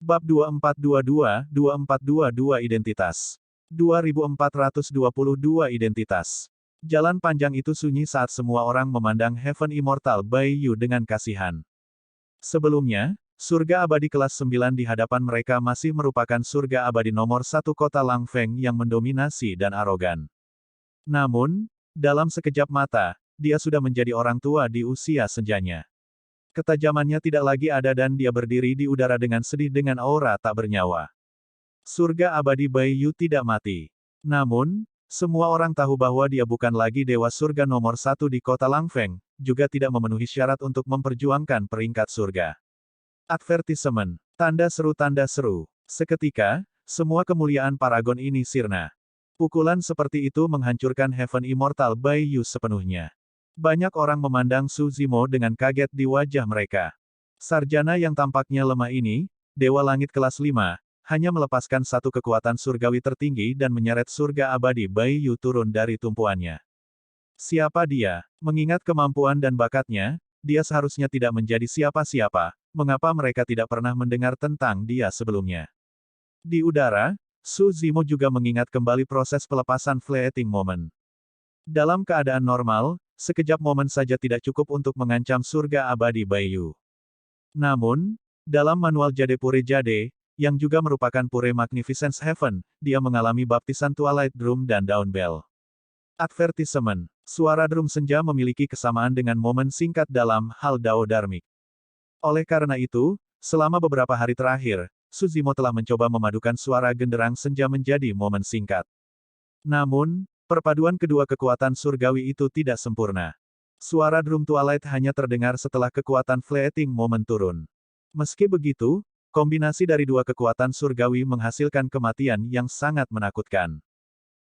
Bab 2422 Identitas 2422 Identitas. Jalan panjang itu sunyi saat semua orang memandang Heaven Immortal by You dengan kasihan. Sebelumnya, surga abadi kelas 9 di hadapan mereka masih merupakan surga abadi nomor 1 kota Langfeng yang mendominasi dan arogan. Namun, dalam sekejap mata, dia sudah menjadi orang tua di usia senjanya. Ketajamannya tidak lagi ada dan dia berdiri di udara dengan sedih dengan aura tak bernyawa. Surga abadi Bai Yu tidak mati. Namun, semua orang tahu bahwa dia bukan lagi dewa surga nomor 1 di kota Langfeng, juga tidak memenuhi syarat untuk memperjuangkan peringkat surga. Advertisement. Tanda seru. Seketika, semua kemuliaan paragon ini sirna. Pukulan seperti itu menghancurkan Heaven Immortal Bai Yu sepenuhnya. Banyak orang memandang Su Zimo dengan kaget di wajah mereka. Sarjana yang tampaknya lemah ini, Dewa Langit kelas 5, hanya melepaskan satu kekuatan surgawi tertinggi dan menyeret surga abadi Bai Yu turun dari tumpuannya. Siapa dia? Mengingat kemampuan dan bakatnya, dia seharusnya tidak menjadi siapa-siapa. Mengapa mereka tidak pernah mendengar tentang dia sebelumnya? Di udara, Su Zimo juga mengingat kembali proses pelepasan Fleeting Moment. Dalam keadaan normal, sekejap momen saja tidak cukup untuk mengancam surga abadi Bai Yu. Namun, dalam manual Jade Pure Jade, yang juga merupakan Pure Magnificence Heaven, dia mengalami baptisan Twilight Drum dan Dawn Bell. Advertisement. Suara drum senja memiliki kesamaan dengan momen singkat dalam hal Dao Dharmic. Oleh karena itu, selama beberapa hari terakhir, Su Zimo telah mencoba memadukan suara genderang senja menjadi momen singkat. Namun, perpaduan kedua kekuatan surgawi itu tidak sempurna. Suara drum Twilight hanya terdengar setelah kekuatan Fleeting Moment turun. Meski begitu, kombinasi dari dua kekuatan surgawi menghasilkan kematian yang sangat menakutkan.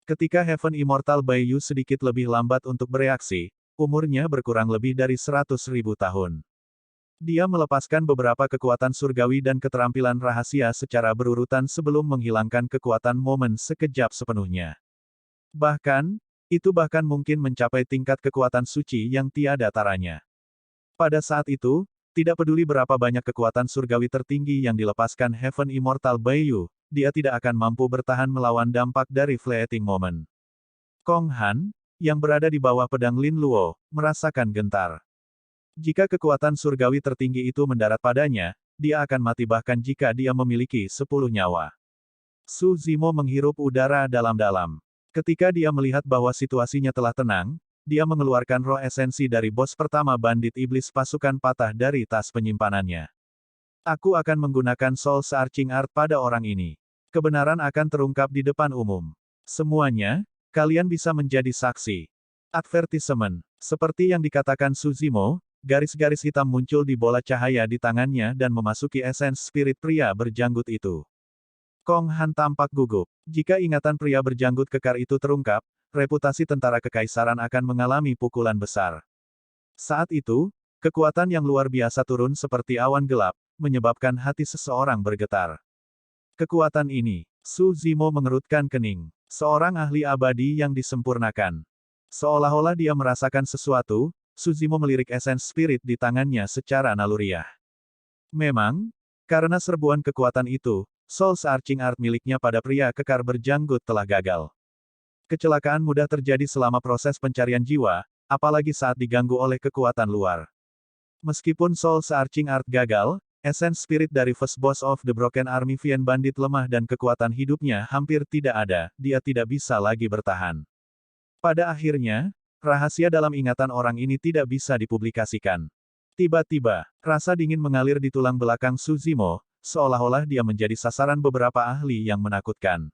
Ketika Heaven Immortal Bai Yu sedikit lebih lambat untuk bereaksi, umurnya berkurang lebih dari 100.000 tahun. Dia melepaskan beberapa kekuatan surgawi dan keterampilan rahasia secara berurutan sebelum menghilangkan kekuatan momen sekejap sepenuhnya. Bahkan mungkin mencapai tingkat kekuatan suci yang tiada taranya. Pada saat itu, tidak peduli berapa banyak kekuatan surgawi tertinggi yang dilepaskan Heaven Immortal Bai Yu, dia tidak akan mampu bertahan melawan dampak dari Fleeting Moment. Kong Han, yang berada di bawah pedang Lin Luo, merasakan gentar. Jika kekuatan surgawi tertinggi itu mendarat padanya, dia akan mati bahkan jika dia memiliki 10 nyawa. Su Zimo menghirup udara dalam-dalam. Ketika dia melihat bahwa situasinya telah tenang, dia mengeluarkan roh esensi dari bos pertama bandit iblis pasukan patah dari tas penyimpanannya. Aku akan menggunakan Soul Searching Art pada orang ini. Kebenaran akan terungkap di depan umum. Semuanya, kalian bisa menjadi saksi. Advertisement. Seperti yang dikatakan Su Zimo, garis-garis hitam muncul di bola cahaya di tangannya dan memasuki esens spirit pria berjanggut itu. Kong Han tampak gugup. Jika ingatan pria berjanggut kekar itu terungkap, reputasi tentara kekaisaran akan mengalami pukulan besar. Saat itu, kekuatan yang luar biasa turun seperti awan gelap, menyebabkan hati seseorang bergetar. Kekuatan ini, Su Zimo mengerutkan kening. Seorang ahli abadi yang disempurnakan. Seolah-olah dia merasakan sesuatu, Su Zimo melirik esens spirit di tangannya secara naluriah. Memang, karena serbuan kekuatan itu, Soul Searching Art miliknya pada pria kekar berjanggut telah gagal. Kecelakaan mudah terjadi selama proses pencarian jiwa, apalagi saat diganggu oleh kekuatan luar. Meskipun Soul Searching Art gagal, esens spirit dari First Boss of the Broken Army Vian Bandit lemah dan kekuatan hidupnya hampir tidak ada, dia tidak bisa lagi bertahan. Pada akhirnya, rahasia dalam ingatan orang ini tidak bisa dipublikasikan. Tiba-tiba, rasa dingin mengalir di tulang belakang Su Zimo, seolah-olah dia menjadi sasaran beberapa ahli yang menakutkan.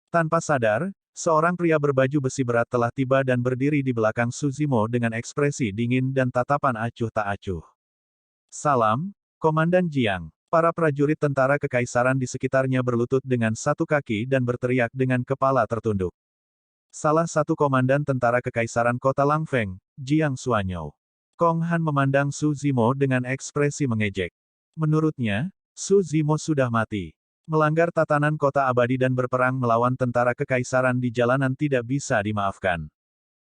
Tanpa sadar, seorang pria berbaju besi berat telah tiba dan berdiri di belakang Su Zimo dengan ekspresi dingin dan tatapan acuh tak acuh. Salam, Komandan Jiang. Para prajurit tentara kekaisaran di sekitarnya berlutut dengan satu kaki dan berteriak dengan kepala tertunduk. Salah satu komandan tentara kekaisaran kota Langfeng, Jiang Xuanyou. Kong Han memandang Su Zimo dengan ekspresi mengejek. Menurutnya, Su Zimo sudah mati. Melanggar tatanan kota abadi dan berperang melawan tentara kekaisaran di jalanan tidak bisa dimaafkan.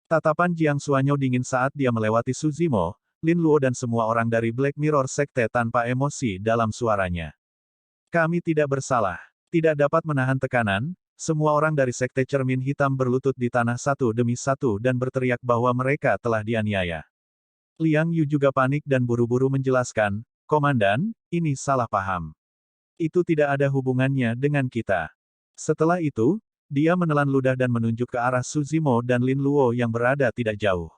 Tatapan Jiang Xuanyou dingin saat dia melewati Su Zimo, Lin Luo dan semua orang dari Black Mirror Sekte tanpa emosi dalam suaranya. Kami tidak bersalah. Tidak dapat menahan tekanan, semua orang dari Sekte Cermin Hitam berlutut di tanah satu demi satu dan berteriak bahwa mereka telah dianiaya. Liang Yu juga panik dan buru-buru menjelaskan, "Komandan, ini salah paham. Itu tidak ada hubungannya dengan kita." Setelah itu, dia menelan ludah dan menunjuk ke arah Su Zimo dan Lin Luo yang berada tidak jauh.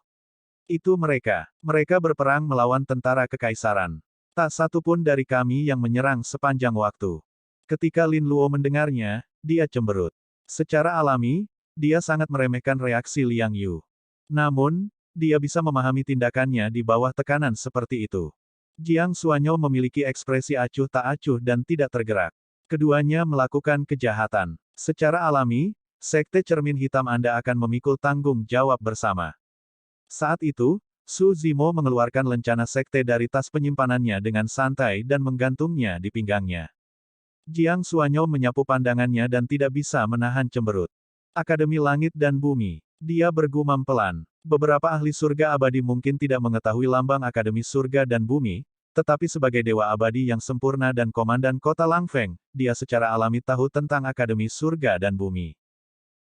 "Itu mereka. Mereka berperang melawan tentara kekaisaran. Tak satu pun dari kami yang menyerang sepanjang waktu." Ketika Lin Luo mendengarnya, dia cemberut. Secara alami, dia sangat meremehkan reaksi Liang Yu. Namun, dia bisa memahami tindakannya di bawah tekanan seperti itu. Jiang Xuanyou memiliki ekspresi acuh tak acuh dan tidak tergerak. Keduanya melakukan kejahatan. Secara alami, Sekte Cermin Hitam Anda akan memikul tanggung jawab bersama. Saat itu, Su Zimo mengeluarkan lencana sekte dari tas penyimpanannya dengan santai dan menggantungnya di pinggangnya. Jiang Xuanyou menyapu pandangannya dan tidak bisa menahan cemberut. Akademi Langit dan Bumi. Dia bergumam pelan. Beberapa ahli surga abadi mungkin tidak mengetahui lambang Akademi Surga dan Bumi, tetapi sebagai dewa abadi yang sempurna dan komandan kota Langfeng, dia secara alami tahu tentang Akademi Surga dan Bumi.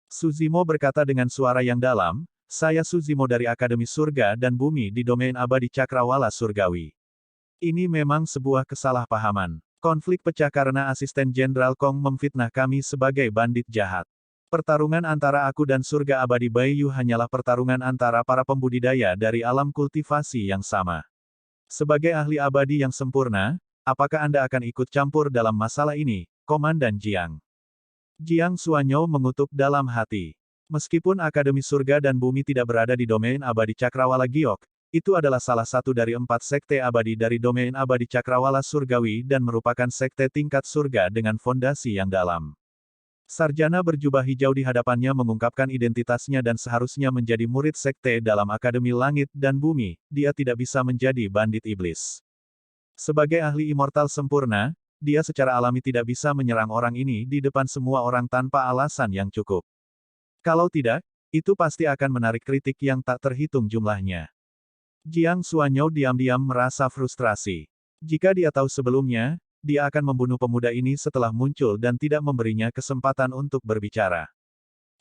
Su Zimo berkata dengan suara yang dalam, "Saya Su Zimo dari Akademi Surga dan Bumi di domain abadi Cakrawala Surgawi. Ini memang sebuah kesalahpahaman. Konflik pecah karena asisten Jenderal Kong memfitnah kami sebagai bandit jahat. Pertarungan antara aku dan surga abadi Baiyu hanyalah pertarungan antara para pembudidaya dari alam kultivasi yang sama. Sebagai ahli abadi yang sempurna, apakah Anda akan ikut campur dalam masalah ini, Komandan Jiang?" Jiang Xuanyou mengutuk dalam hati. Meskipun Akademi Surga dan Bumi tidak berada di domain abadi Cakrawala Giok, itu adalah salah satu dari 4 sekte abadi dari domain abadi Cakrawala Surgawi dan merupakan sekte tingkat surga dengan fondasi yang dalam. Sarjana berjubah hijau di hadapannya mengungkapkan identitasnya dan seharusnya menjadi murid sekte dalam Akademi Langit dan Bumi, dia tidak bisa menjadi bandit iblis. Sebagai ahli immortal sempurna, dia secara alami tidak bisa menyerang orang ini di depan semua orang tanpa alasan yang cukup. Kalau tidak, itu pasti akan menarik kritik yang tak terhitung jumlahnya. Jiang Xuanyou diam-diam merasa frustrasi. Jika dia tahu sebelumnya, dia akan membunuh pemuda ini setelah muncul dan tidak memberinya kesempatan untuk berbicara.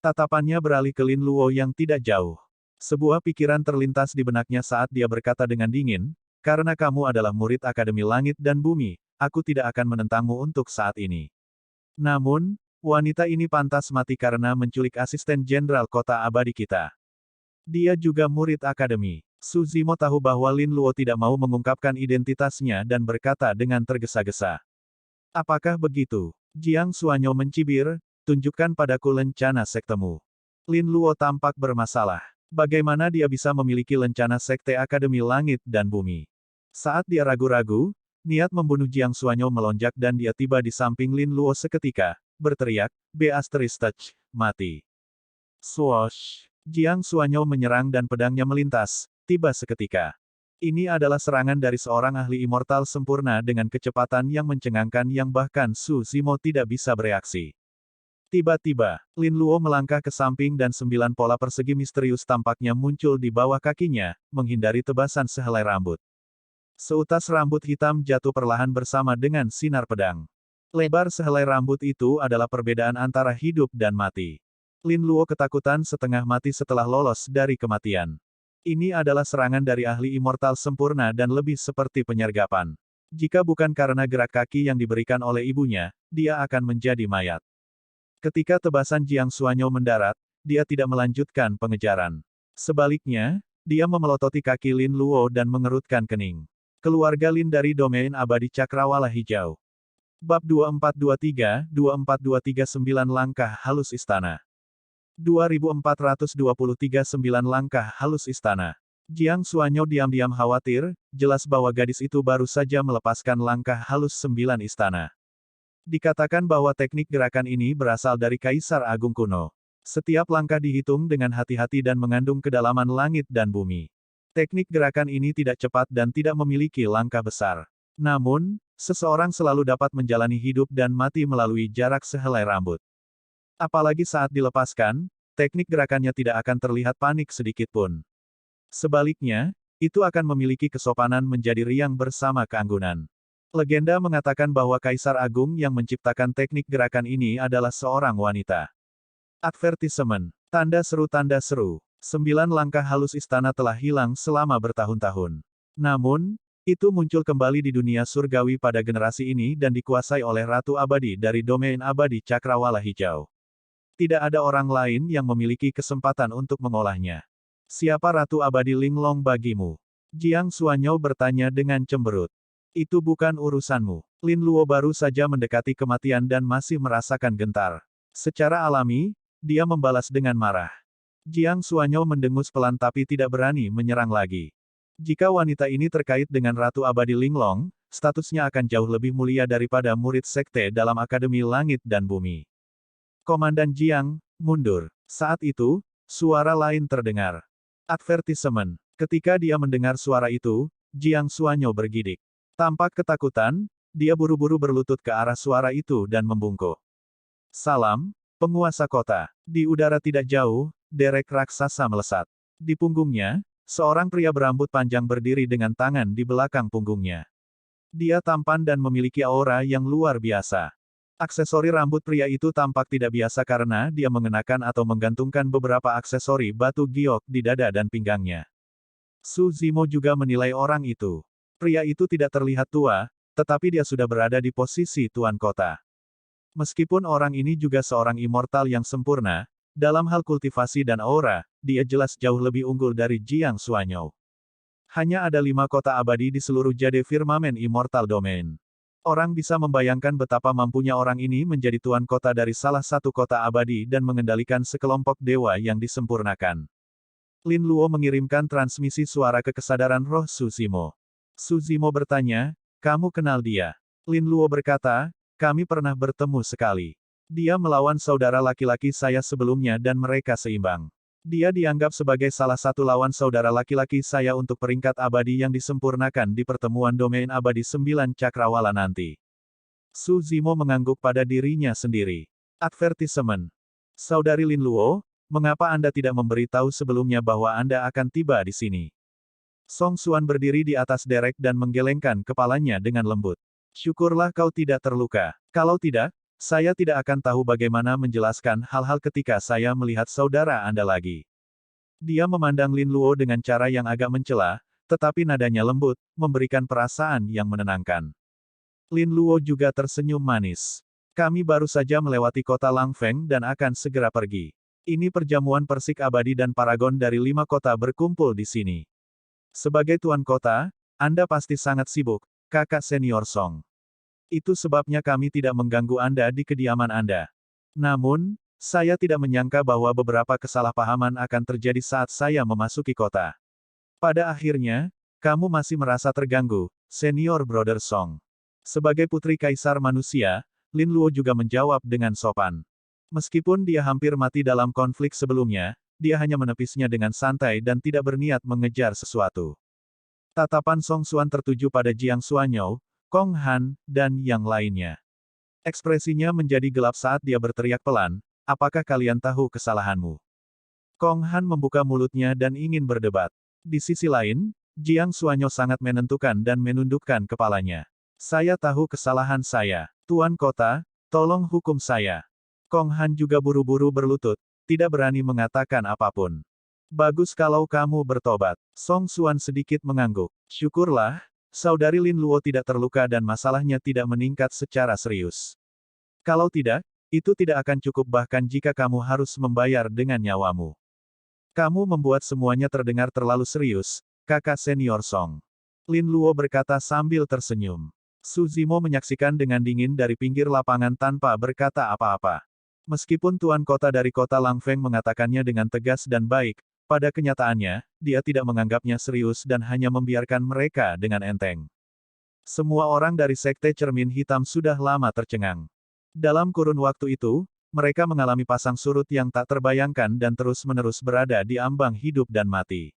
Tatapannya beralih ke Lin Luo yang tidak jauh. Sebuah pikiran terlintas di benaknya saat dia berkata dengan dingin, "Karena kamu adalah murid Akademi Langit dan Bumi, aku tidak akan menentangmu untuk saat ini. Namun, wanita ini pantas mati karena menculik asisten jenderal kota abadi kita. Dia juga murid Akademi." Su Zimo tahu bahwa Lin Luo tidak mau mengungkapkan identitasnya dan berkata dengan tergesa-gesa. "Apakah begitu?" Jiang Xuanyou mencibir, "Tunjukkan padaku lencana sektemu." Lin Luo tampak bermasalah. Bagaimana dia bisa memiliki lencana sekte Akademi Langit dan Bumi? Saat dia ragu-ragu, niat membunuh Jiang Xuanyou melonjak dan dia tiba di samping Lin Luo seketika, berteriak, "Touch, mati." Swoosh! Jiang Xuanyou menyerang dan pedangnya melintas, tiba seketika. Ini adalah serangan dari seorang ahli immortal sempurna dengan kecepatan yang mencengangkan yang bahkan Su Zimo tidak bisa bereaksi. Tiba-tiba, Lin Luo melangkah ke samping dan 9 pola persegi misterius tampaknya muncul di bawah kakinya, menghindari tebasan sehelai rambut. Seutas rambut hitam jatuh perlahan bersama dengan sinar pedang. Lebar sehelai rambut itu adalah perbedaan antara hidup dan mati. Lin Luo ketakutan setengah mati setelah lolos dari kematian. Ini adalah serangan dari ahli immortal sempurna dan lebih seperti penyergapan. Jika bukan karena gerak kaki yang diberikan oleh ibunya, dia akan menjadi mayat. Ketika tebasan Jiang Xuanyou mendarat, dia tidak melanjutkan pengejaran. Sebaliknya, dia memelototi kaki Lin Luo dan mengerutkan kening. Keluarga Lin dari domain abadi Cakrawala Hijau. Bab 2423-2423 9 Langkah Halus Istana. 2423 9 Langkah Halus Istana. Jiang Xuanyou diam-diam khawatir, jelas bahwa gadis itu baru saja melepaskan langkah halus 9 istana. Dikatakan bahwa teknik gerakan ini berasal dari Kaisar Agung kuno. Setiap langkah dihitung dengan hati-hati dan mengandung kedalaman langit dan bumi. Teknik gerakan ini tidak cepat dan tidak memiliki langkah besar. Namun, seseorang selalu dapat menjalani hidup dan mati melalui jarak sehelai rambut. Apalagi saat dilepaskan, teknik gerakannya tidak akan terlihat panik sedikit pun. Sebaliknya, itu akan memiliki kesopanan menjadi riang bersama keanggunan. Legenda mengatakan bahwa Kaisar Agung yang menciptakan teknik gerakan ini adalah seorang wanita. Advertisement. Tanda seru tanda seru. 9 langkah halus istana telah hilang selama bertahun-tahun. Namun, itu muncul kembali di dunia surgawi pada generasi ini dan dikuasai oleh Ratu Abadi dari domain abadi Cakrawala Hijau. Tidak ada orang lain yang memiliki kesempatan untuk mengolahnya. Siapa Ratu Abadi Linglong bagimu? Jiang Xuanyou bertanya dengan cemberut. Itu bukan urusanmu. Lin Luo baru saja mendekati kematian dan masih merasakan gentar. Secara alami, dia membalas dengan marah. Jiang Xuanyou mendengus pelan tapi tidak berani menyerang lagi. Jika wanita ini terkait dengan Ratu Abadi Linglong, statusnya akan jauh lebih mulia daripada murid sekte dalam Akademi Langit dan Bumi. Komandan Jiang, mundur. Saat itu, suara lain terdengar. Advertisement. Ketika dia mendengar suara itu, Jiang Xuanyou bergidik. Tampak ketakutan, dia buru-buru berlutut ke arah suara itu dan membungkuk. Salam, penguasa kota. Di udara tidak jauh, derek raksasa melesat. Di punggungnya, seorang pria berambut panjang berdiri dengan tangan di belakang punggungnya. Dia tampan dan memiliki aura yang luar biasa. Aksesori rambut pria itu tampak tidak biasa karena dia mengenakan atau menggantungkan beberapa aksesori batu giok di dada dan pinggangnya. Su Zimo juga menilai orang itu. Pria itu tidak terlihat tua, tetapi dia sudah berada di posisi tuan kota. Meskipun orang ini juga seorang immortal yang sempurna, dalam hal kultivasi dan aura, dia jelas jauh lebih unggul dari Jiang Xuanyou. Hanya ada 5 kota abadi di seluruh jade firmamen Immortal Domain. Orang bisa membayangkan betapa mampunya orang ini menjadi tuan kota dari salah satu kota abadi dan mengendalikan sekelompok dewa yang disempurnakan. Lin Luo mengirimkan transmisi suara ke kesadaran roh Su Zimo. Su Zimo bertanya, kamu kenal dia? Lin Luo berkata, kami pernah bertemu sekali. Dia melawan saudara laki-laki saya sebelumnya dan mereka seimbang. Dia dianggap sebagai salah satu lawan saudara laki-laki saya untuk peringkat abadi yang disempurnakan di pertemuan domain abadi 9 Cakrawala nanti. Su Zimo mengangguk pada dirinya sendiri. Advertisement. Saudari Lin Luo, mengapa Anda tidak memberitahu sebelumnya bahwa Anda akan tiba di sini? Song Xuan berdiri di atas derek dan menggelengkan kepalanya dengan lembut. Syukurlah kau tidak terluka. Kalau tidak, saya tidak akan tahu bagaimana menjelaskan hal-hal ketika saya melihat saudara Anda lagi. Dia memandang Lin Luo dengan cara yang agak mencela, tetapi nadanya lembut, memberikan perasaan yang menenangkan. Lin Luo juga tersenyum manis. Kami baru saja melewati kota Langfeng dan akan segera pergi. Ini perjamuan persik abadi dan paragon dari 5 kota berkumpul di sini. Sebagai tuan kota, Anda pasti sangat sibuk, kakak senior Song. Itu sebabnya kami tidak mengganggu Anda di kediaman Anda. Namun, saya tidak menyangka bahwa beberapa kesalahpahaman akan terjadi saat saya memasuki kota. Pada akhirnya, kamu masih merasa terganggu, senior brother Song. Sebagai putri kaisar manusia, Lin Luo juga menjawab dengan sopan. Meskipun dia hampir mati dalam konflik sebelumnya, dia hanya menepisnya dengan santai dan tidak berniat mengejar sesuatu. Tatapan Song Xuan tertuju pada Jiang Xuanyou, Kong Han, dan yang lainnya. Ekspresinya menjadi gelap saat dia berteriak pelan, apakah kalian tahu kesalahanmu? Kong Han membuka mulutnya dan ingin berdebat. Di sisi lain, Jiang Xuanyou sangat menentukan dan menundukkan kepalanya. Saya tahu kesalahan saya. Tuan kota, tolong hukum saya. Kong Han juga buru-buru berlutut, tidak berani mengatakan apapun. Bagus kalau kamu bertobat. Song Xuan sedikit mengangguk. Syukurlah, saudari Lin Luo tidak terluka dan masalahnya tidak meningkat secara serius. Kalau tidak, itu tidak akan cukup bahkan jika kamu harus membayar dengan nyawamu. Kamu membuat semuanya terdengar terlalu serius, kakak senior Song. Lin Luo berkata sambil tersenyum. Su Zimo menyaksikan dengan dingin dari pinggir lapangan tanpa berkata apa-apa. Meskipun tuan kota dari kota Langfeng mengatakannya dengan tegas dan baik, pada kenyataannya, dia tidak menganggapnya serius dan hanya membiarkan mereka dengan enteng. Semua orang dari Sekte Cermin Hitam sudah lama tercengang. Dalam kurun waktu itu, mereka mengalami pasang surut yang tak terbayangkan dan terus-menerus berada di ambang hidup dan mati.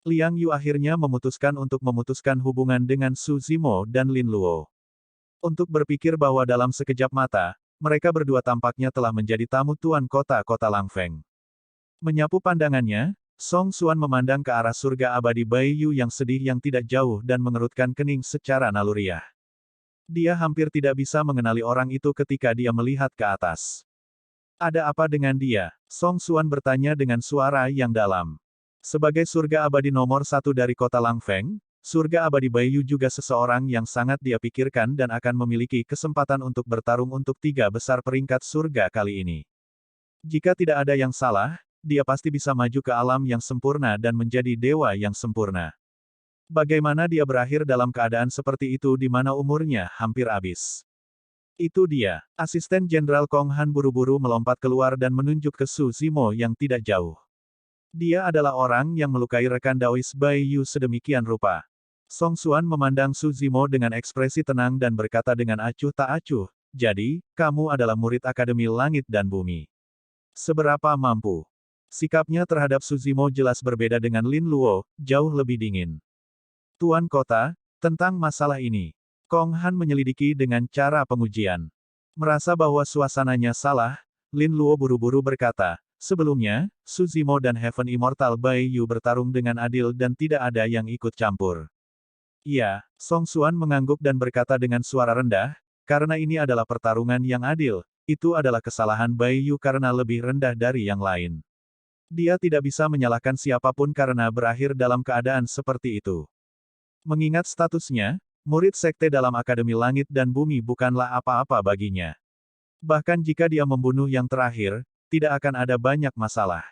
Liang Yu akhirnya memutuskan untuk memutuskan hubungan dengan Su Zimo dan Lin Luo. Untuk berpikir bahwa dalam sekejap mata, mereka berdua tampaknya telah menjadi tamu tuan kota-kota Langfeng. Menyapu pandangannya, Song Xuan memandang ke arah surga abadi Bai Yu yang sedih yang tidak jauh dan mengerutkan kening secara naluriah. Dia hampir tidak bisa mengenali orang itu ketika dia melihat ke atas. Ada apa dengan dia? Song Xuan bertanya dengan suara yang dalam. Sebagai surga abadi nomor satu dari kota Langfeng, surga abadi Baiyu juga seseorang yang sangat dia pikirkan dan akan memiliki kesempatan untuk bertarung untuk 3 besar peringkat surga kali ini. Jika tidak ada yang salah, dia pasti bisa maju ke alam yang sempurna dan menjadi dewa yang sempurna. Bagaimana dia berakhir dalam keadaan seperti itu di mana umurnya hampir habis? Itu dia. Asisten Jenderal Kong Han buru-buru melompat keluar dan menunjuk ke Su Zimo yang tidak jauh. Dia adalah orang yang melukai rekan Daois Bai Yu sedemikian rupa. Song Xuan memandang Su Zimo dengan ekspresi tenang dan berkata dengan acuh tak acuh, "Jadi, kamu adalah murid Akademi Langit dan Bumi. Seberapa mampu?" Sikapnya terhadap Su Zimo jelas berbeda dengan Lin Luo, jauh lebih dingin. Tuan Kota, tentang masalah ini. Kong Han menyelidiki dengan cara pengujian. Merasa bahwa suasananya salah, Lin Luo buru-buru berkata, sebelumnya, Su Zimo dan Heaven Immortal Bai Yu bertarung dengan adil dan tidak ada yang ikut campur. Iya, Song Xuan mengangguk dan berkata dengan suara rendah, karena ini adalah pertarungan yang adil, itu adalah kesalahan Bai Yu karena lebih rendah dari yang lain. Dia tidak bisa menyalahkan siapapun karena berakhir dalam keadaan seperti itu. Mengingat statusnya, murid sekte dalam Akademi Langit dan Bumi bukanlah apa-apa baginya. Bahkan jika dia membunuh yang terakhir, tidak akan ada banyak masalah.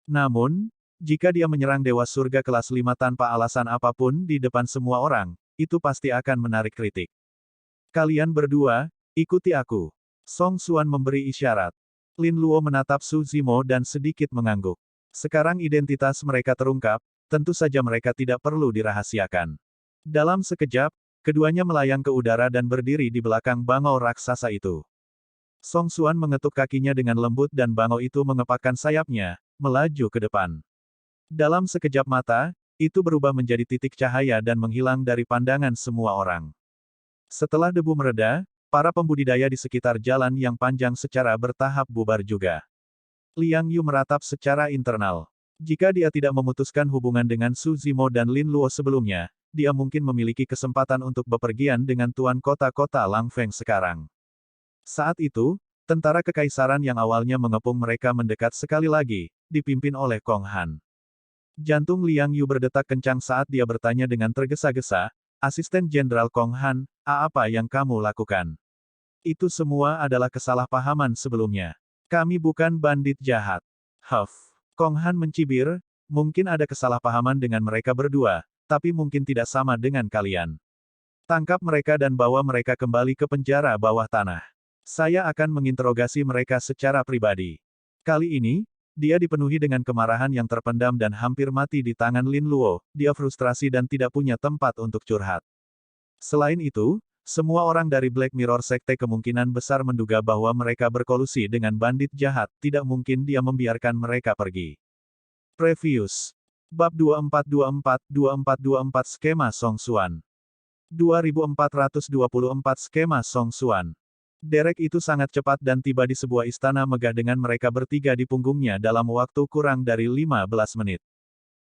Namun, jika dia menyerang Dewa Surga kelas 5 tanpa alasan apapun di depan semua orang, itu pasti akan menarik kritik. Kalian berdua, ikuti aku. Song Xuan memberi isyarat. Lin Luo menatap Su Zimo dan sedikit mengangguk. Sekarang identitas mereka terungkap, tentu saja mereka tidak perlu dirahasiakan. Dalam sekejap, keduanya melayang ke udara dan berdiri di belakang bangau raksasa itu. Song Xuan mengetuk kakinya dengan lembut dan bangau itu mengepakkan sayapnya, melaju ke depan. Dalam sekejap mata, itu berubah menjadi titik cahaya dan menghilang dari pandangan semua orang. Setelah debu mereda, para pembudidaya di sekitar jalan yang panjang secara bertahap bubar juga. Liang Yu meratap secara internal. Jika dia tidak memutuskan hubungan dengan Su Zimo dan Lin Luo sebelumnya, dia mungkin memiliki kesempatan untuk bepergian dengan tuan kota-kota Langfeng sekarang. Saat itu, tentara kekaisaran yang awalnya mengepung mereka mendekat sekali lagi, dipimpin oleh Kong Han. Jantung Liang Yu berdetak kencang saat dia bertanya dengan tergesa-gesa, Asisten Jenderal Kong Han, apa yang kamu lakukan? Itu semua adalah kesalahpahaman sebelumnya. Kami bukan bandit jahat. Huff. Kong Han mencibir, mungkin ada kesalahpahaman dengan mereka berdua, tapi mungkin tidak sama dengan kalian. Tangkap mereka dan bawa mereka kembali ke penjara bawah tanah. Saya akan menginterogasi mereka secara pribadi. Kali ini, dia dipenuhi dengan kemarahan yang terpendam dan hampir mati di tangan Lin Luo, dia frustrasi dan tidak punya tempat untuk curhat. Selain itu, semua orang dari Black Mirror Sekte kemungkinan besar menduga bahwa mereka berkolusi dengan bandit jahat, tidak mungkin dia membiarkan mereka pergi. Previous. Bab 2424-2424 Skema Song Xuan. 2424 Skema Song Xuan. Derek itu sangat cepat dan tiba di sebuah istana megah dengan mereka bertiga di punggungnya dalam waktu kurang dari 15 menit.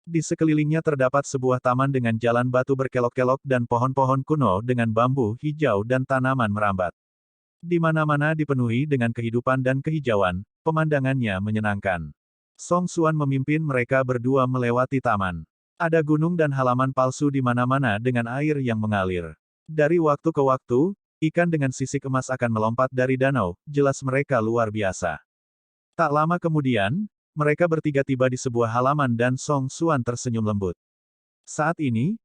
Di sekelilingnya terdapat sebuah taman dengan jalan batu berkelok-kelok dan pohon-pohon kuno dengan bambu hijau dan tanaman merambat. Di mana-mana dipenuhi dengan kehidupan dan kehijauan, pemandangannya menyenangkan. Song Xuan memimpin mereka berdua melewati taman. Ada gunung dan halaman palsu di mana-mana dengan air yang mengalir. Dari waktu ke waktu, ikan dengan sisik emas akan melompat dari danau, jelas mereka luar biasa. Tak lama kemudian, mereka bertiga tiba di sebuah halaman dan Song Xuan tersenyum lembut. Saat ini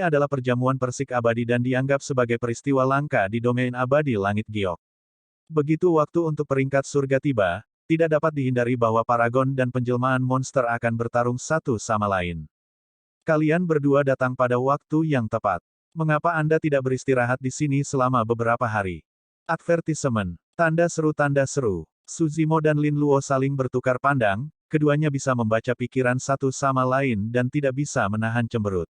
adalah perjamuan persik abadi dan dianggap sebagai peristiwa langka di domain abadi langit giok. Begitu waktu untuk peringkat surga tiba, tidak dapat dihindari bahwa paragon dan penjelmaan monster akan bertarung satu sama lain. Kalian berdua datang pada waktu yang tepat. Mengapa Anda tidak beristirahat di sini selama beberapa hari? Advertisement. Tanda seru tanda seru. Su Zimo dan Lin Luo saling bertukar pandang, keduanya bisa membaca pikiran satu sama lain dan tidak bisa menahan cemberut.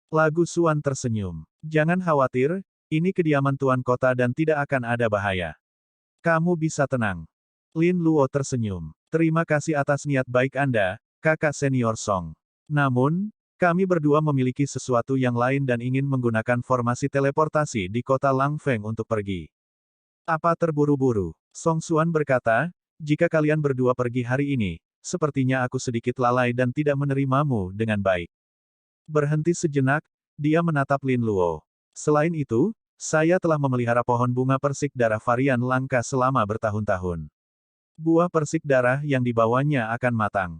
Lagu Xuan tersenyum. Jangan khawatir, ini kediaman tuan kota dan tidak akan ada bahaya. Kamu bisa tenang. Lin Luo tersenyum. Terima kasih atas niat baik Anda, kakak senior Song. Namun, Kami berdua memiliki sesuatu yang lain dan ingin menggunakan formasi teleportasi di kota Langfeng untuk pergi. Apa terburu-buru? Song Xuan berkata, jika kalian berdua pergi hari ini, sepertinya aku sedikit lalai dan tidak menerimamu dengan baik. Berhenti sejenak, dia menatap Lin Luo. Selain itu, saya telah memelihara pohon bunga persik darah varian langka selama bertahun-tahun. Buah persik darah yang dibawanya akan matang.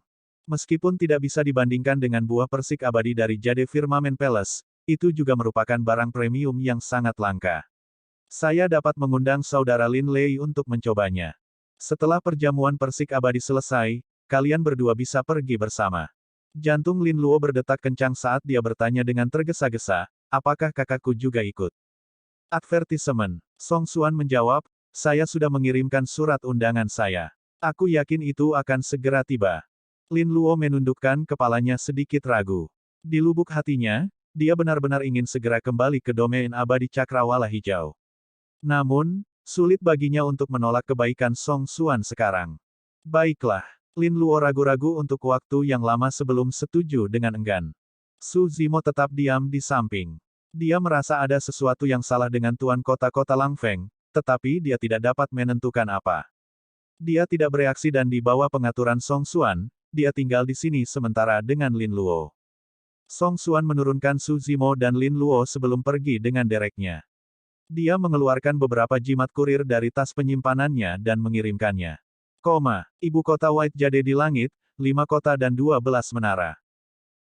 Meskipun tidak bisa dibandingkan dengan buah persik abadi dari Jade Firmament Palace, itu juga merupakan barang premium yang sangat langka. Saya dapat mengundang saudara Lin Lei untuk mencobanya. Setelah perjamuan persik abadi selesai, kalian berdua bisa pergi bersama. Jantung Lin Luo berdetak kencang saat dia bertanya dengan tergesa-gesa, apakah kakakku juga ikut? Advertisement. Song Xuan menjawab, saya sudah mengirimkan surat undangan saya. Aku yakin itu akan segera tiba. Lin Luo menundukkan kepalanya sedikit ragu. Di lubuk hatinya, dia benar-benar ingin segera kembali ke domain abadi cakrawala hijau. Namun, sulit baginya untuk menolak kebaikan Song Xuan sekarang. Baiklah, Lin Luo ragu-ragu untuk waktu yang lama sebelum setuju dengan enggan. Su Zimo tetap diam di samping. Dia merasa ada sesuatu yang salah dengan tuan kota-kota Langfeng, tetapi dia tidak dapat menentukan apa. Dia tidak bereaksi dan di bawah pengaturan Song Xuan, dia tinggal di sini sementara dengan Lin Luo. Song Xuan menurunkan Su Zimo dan Lin Luo sebelum pergi dengan dereknya. Dia mengeluarkan beberapa jimat kurir dari tas penyimpanannya dan mengirimkannya. Ibu kota White Jade di langit, 5 kota dan 12 menara.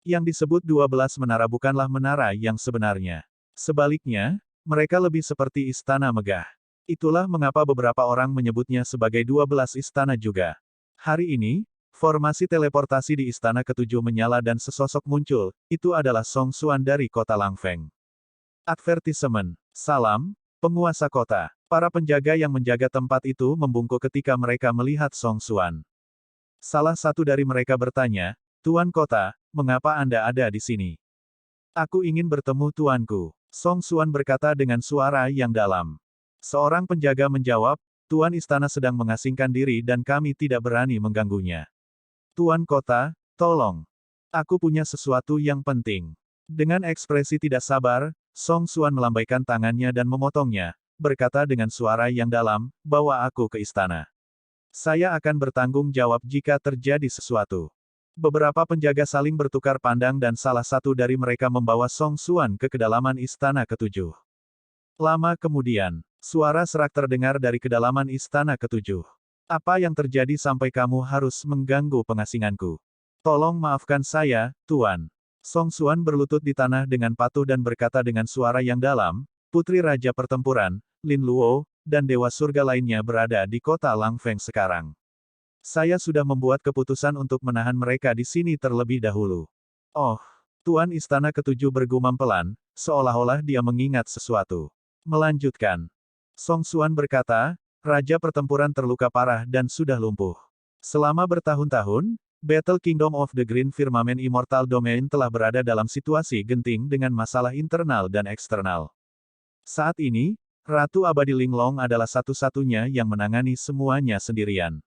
Yang disebut 12 menara bukanlah menara yang sebenarnya. Sebaliknya, mereka lebih seperti istana megah. Itulah mengapa beberapa orang menyebutnya sebagai 12 istana juga. Hari ini, formasi teleportasi di istana ketujuh menyala dan sesosok muncul, itu adalah Song Xuan dari kota Langfeng. Advertisement. Salam, penguasa kota. Para penjaga yang menjaga tempat itu membungkuk ketika mereka melihat Song Xuan. Salah satu dari mereka bertanya, Tuan kota, mengapa Anda ada di sini? Aku ingin bertemu tuanku. Song Xuan berkata dengan suara yang dalam. Seorang penjaga menjawab, Tuan istana sedang mengasingkan diri dan kami tidak berani mengganggunya. Tuan kota, tolong. Aku punya sesuatu yang penting. Dengan ekspresi tidak sabar, Song Xuan melambaikan tangannya dan memotongnya, berkata dengan suara yang dalam, bawa aku ke istana. Saya akan bertanggung jawab jika terjadi sesuatu. Beberapa penjaga saling bertukar pandang dan salah satu dari mereka membawa Song Xuan ke kedalaman istana ketujuh. Lama kemudian, suara serak terdengar dari kedalaman istana ketujuh. Apa yang terjadi sampai kamu harus mengganggu pengasinganku? Tolong maafkan saya, Tuan. Song Xuan berlutut di tanah dengan patuh dan berkata dengan suara yang dalam, Putri Raja Pertempuran, Lin Luo, dan Dewa Surga lainnya berada di kota Langfeng sekarang. Saya sudah membuat keputusan untuk menahan mereka di sini terlebih dahulu. Oh, Tuan Istana Ketujuh bergumam pelan, seolah-olah dia mengingat sesuatu. Melanjutkan. Song Xuan berkata, Raja Pertempuran terluka parah dan sudah lumpuh. Selama bertahun-tahun, Battle Kingdom of the Green Firmament Immortal Domain telah berada dalam situasi genting dengan masalah internal dan eksternal. Saat ini, Ratu Abadi Linglong adalah satu-satunya yang menangani semuanya sendirian.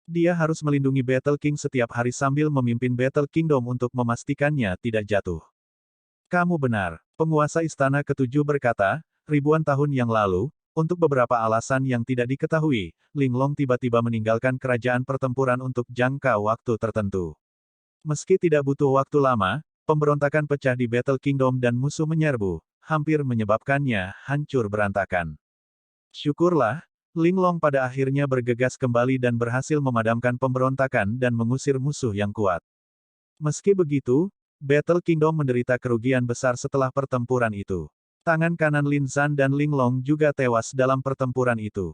Dia harus melindungi Battle King setiap hari sambil memimpin Battle Kingdom untuk memastikannya tidak jatuh. Kamu benar, penguasa Istana Ketujuh berkata, ribuan tahun yang lalu, untuk beberapa alasan yang tidak diketahui, Linglong tiba-tiba meninggalkan kerajaan pertempuran untuk jangka waktu tertentu. Meski tidak butuh waktu lama, pemberontakan pecah di Battle Kingdom dan musuh menyerbu, hampir menyebabkannya hancur berantakan. Syukurlah, Linglong pada akhirnya bergegas kembali dan berhasil memadamkan pemberontakan dan mengusir musuh yang kuat. Meski begitu, Battle Kingdom menderita kerugian besar setelah pertempuran itu. Tangan kanan Lin Zan dan Linglong juga tewas dalam pertempuran itu.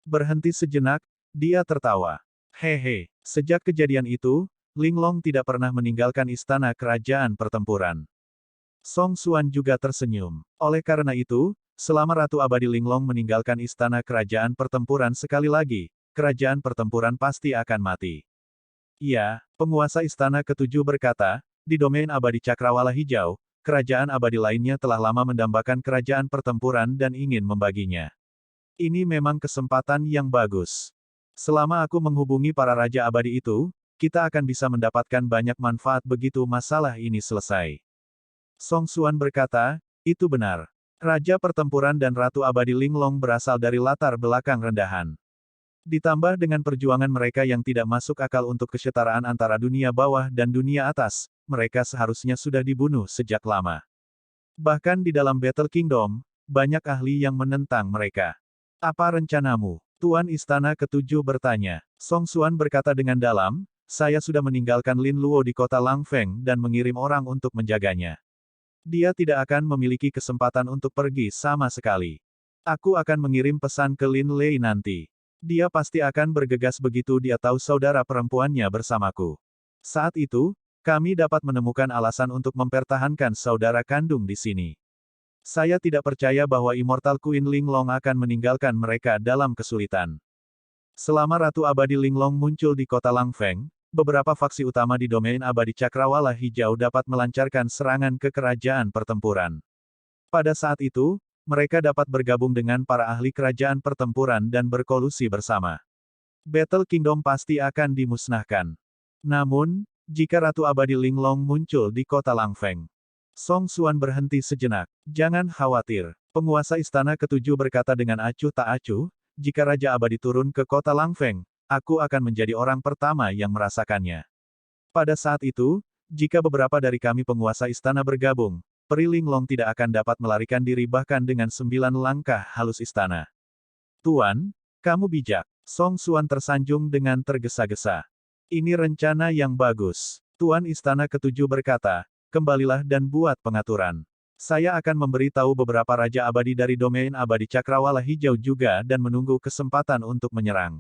Berhenti sejenak, dia tertawa. Hehe, sejak kejadian itu, Linglong tidak pernah meninggalkan istana kerajaan pertempuran. Song Xuan juga tersenyum. Oleh karena itu, selama Ratu Abadi Linglong meninggalkan istana kerajaan pertempuran sekali lagi, kerajaan pertempuran pasti akan mati. Iya, penguasa istana ketujuh berkata, di domain abadi cakrawala hijau, kerajaan abadi lainnya telah lama mendambakan kerajaan pertempuran dan ingin membaginya. Ini memang kesempatan yang bagus. Selama aku menghubungi para raja abadi itu, kita akan bisa mendapatkan banyak manfaat begitu masalah ini selesai. Song Xuan berkata, itu benar. Raja Pertempuran dan Ratu Abadi Linglong berasal dari latar belakang rendahan. Ditambah dengan perjuangan mereka yang tidak masuk akal untuk kesetaraan antara dunia bawah dan dunia atas, mereka seharusnya sudah dibunuh sejak lama. Bahkan di dalam Battle Kingdom, banyak ahli yang menentang mereka. Apa rencanamu? Tuan Istana Ketujuh bertanya. Song Xuan berkata dengan dalam, saya sudah meninggalkan Lin Luo di kota Langfeng dan mengirim orang untuk menjaganya. Dia tidak akan memiliki kesempatan untuk pergi sama sekali. Aku akan mengirim pesan ke Lin Lei nanti. Dia pasti akan bergegas begitu dia tahu saudara perempuannya bersamaku. Saat itu, kami dapat menemukan alasan untuk mempertahankan saudara kandung di sini. Saya tidak percaya bahwa Immortal Queen Linglong akan meninggalkan mereka dalam kesulitan. Selama Ratu Abadi Linglong muncul di kota Langfeng, beberapa faksi utama di domain abadi Cakrawala Hijau dapat melancarkan serangan ke kerajaan pertempuran. Pada saat itu, mereka dapat bergabung dengan para ahli kerajaan pertempuran dan berkolusi bersama. Battle Kingdom pasti akan dimusnahkan. Namun, jika Ratu Abadi Linglong muncul di kota Langfeng, Song Xuan berhenti sejenak. Jangan khawatir. Penguasa Istana Ketujuh berkata dengan acuh tak acuh, jika Raja Abadi turun ke kota Langfeng, aku akan menjadi orang pertama yang merasakannya. Pada saat itu, jika beberapa dari kami penguasa istana bergabung, Peri Linglong tidak akan dapat melarikan diri bahkan dengan 9 langkah halus istana. Tuan, kamu bijak. Song Xuan tersanjung dengan tergesa-gesa. Ini rencana yang bagus. Tuan Istana Ketujuh berkata, kembalilah dan buat pengaturan. Saya akan memberi tahu beberapa Raja Abadi dari domain abadi Cakrawala Hijau juga dan menunggu kesempatan untuk menyerang.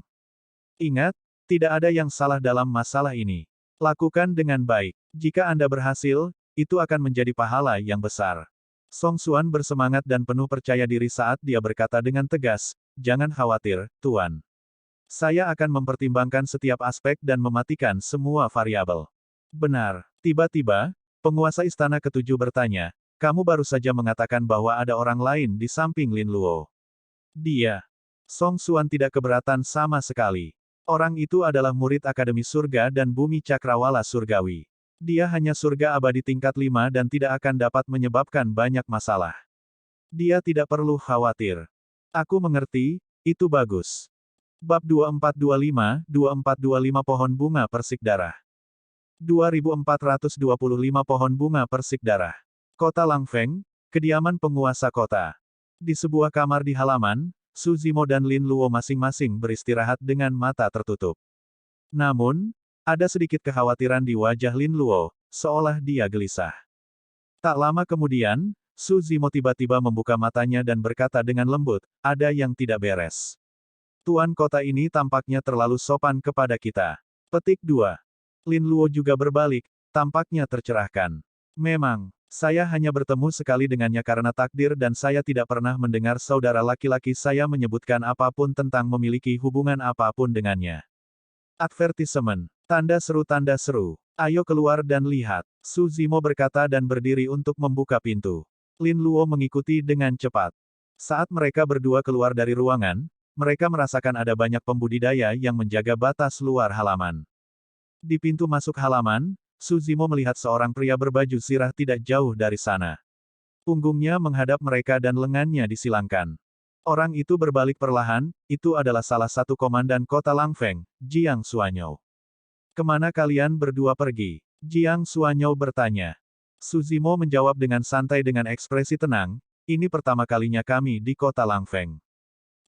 Ingat, tidak ada yang salah dalam masalah ini. Lakukan dengan baik. Jika Anda berhasil, itu akan menjadi pahala yang besar. Song Xuan bersemangat dan penuh percaya diri saat dia berkata dengan tegas, jangan khawatir, Tuan. Saya akan mempertimbangkan setiap aspek dan mematikan semua variabel. Benar. Tiba-tiba, penguasa Istana Ketujuh bertanya, kamu baru saja mengatakan bahwa ada orang lain di samping Lin Luo. Dia. Song Xuan tidak keberatan sama sekali. Orang itu adalah murid Akademi Surga dan Bumi Cakrawala Surgawi. Dia hanya surga abadi tingkat 5 dan tidak akan dapat menyebabkan banyak masalah. Dia tidak perlu khawatir. Aku mengerti, itu bagus. Bab 2425 Pohon Bunga Persik Darah. 2425 Pohon Bunga Persik Darah. Kota Langfeng, kediaman penguasa kota. Di sebuah kamar di halaman, Su Zimo dan Lin Luo masing-masing beristirahat dengan mata tertutup. Namun, ada sedikit kekhawatiran di wajah Lin Luo, seolah dia gelisah. Tak lama kemudian, Su Zimo tiba-tiba membuka matanya dan berkata dengan lembut, ada yang tidak beres. Tuan kota ini tampaknya terlalu sopan kepada kita. Petik 2. Lin Luo juga berbalik, tampaknya tercerahkan. Memang, saya hanya bertemu sekali dengannya karena takdir dan saya tidak pernah mendengar saudara laki-laki saya menyebutkan apapun tentang memiliki hubungan apapun dengannya. Advertisement. Tanda seru. Ayo keluar dan lihat. Su Zimo berkata dan berdiri untuk membuka pintu. Lin Luo mengikuti dengan cepat. Saat mereka berdua keluar dari ruangan, mereka merasakan ada banyak pembudidaya yang menjaga batas luar halaman. Di pintu masuk halaman, Su Zimo melihat seorang pria berbaju sirah tidak jauh dari sana. Punggungnya menghadap mereka dan lengannya disilangkan. Orang itu berbalik perlahan, itu adalah salah satu komandan kota Langfeng, Jiang Xuanyou. Kemana kalian berdua pergi? Jiang Xuanyou bertanya. Su Zimo menjawab dengan santai dengan ekspresi tenang, ini pertama kalinya kami di kota Langfeng.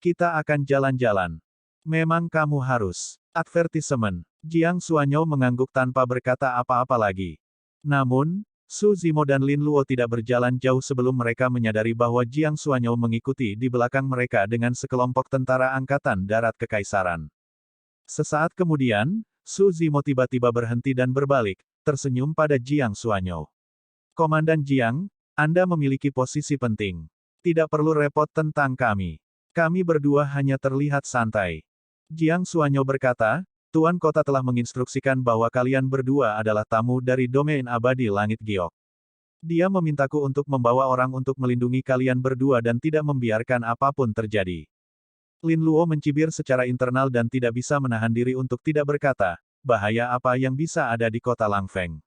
Kita akan jalan-jalan. Memang kamu harus. Advertisement. Jiang Xuanyou mengangguk tanpa berkata apa-apa lagi. Namun, Su Zimo dan Lin Luo tidak berjalan jauh sebelum mereka menyadari bahwa Jiang Xuanyou mengikuti di belakang mereka dengan sekelompok tentara angkatan darat kekaisaran. Sesaat kemudian, Su Zimo tiba-tiba berhenti dan berbalik, tersenyum pada Jiang Xuanyou. Komandan Jiang, Anda memiliki posisi penting. Tidak perlu repot tentang kami. Kami berdua hanya terlihat santai. Jiang Xuanyou berkata, Tuan Kota telah menginstruksikan bahwa kalian berdua adalah tamu dari domain abadi Langit Giok. Dia memintaku untuk membawa orang untuk melindungi kalian berdua dan tidak membiarkan apapun terjadi. Lin Luo mencibir secara internal dan tidak bisa menahan diri untuk tidak berkata, bahaya apa yang bisa ada di kota Langfeng.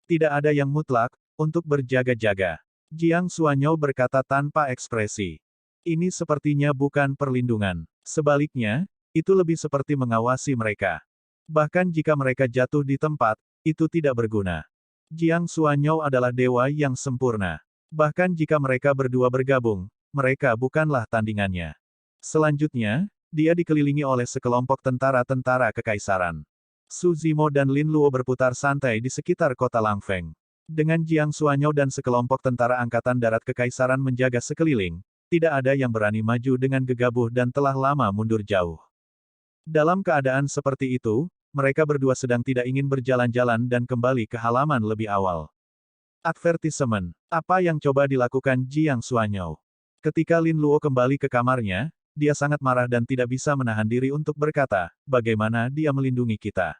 Tidak ada yang mutlak, untuk berjaga-jaga. Jiang Xuanyou berkata tanpa ekspresi. Ini sepertinya bukan perlindungan. Sebaliknya, itu lebih seperti mengawasi mereka. Bahkan jika mereka jatuh di tempat, itu tidak berguna. Jiang Xuanyou adalah dewa yang sempurna. Bahkan jika mereka berdua bergabung, mereka bukanlah tandingannya. Selanjutnya, dia dikelilingi oleh sekelompok tentara-tentara kekaisaran. Su Zimo dan Lin Luo berputar santai di sekitar kota Langfeng. Dengan Jiang Xuanyou dan sekelompok tentara angkatan darat kekaisaran menjaga sekeliling, tidak ada yang berani maju dengan gegabah dan telah lama mundur jauh. Dalam keadaan seperti itu, mereka berdua sedang tidak ingin berjalan-jalan dan kembali ke halaman lebih awal. Advertisement. Apa yang coba dilakukan Jiang Xuanyou? Ketika Lin Luo kembali ke kamarnya, dia sangat marah dan tidak bisa menahan diri untuk berkata, bagaimana dia melindungi kita?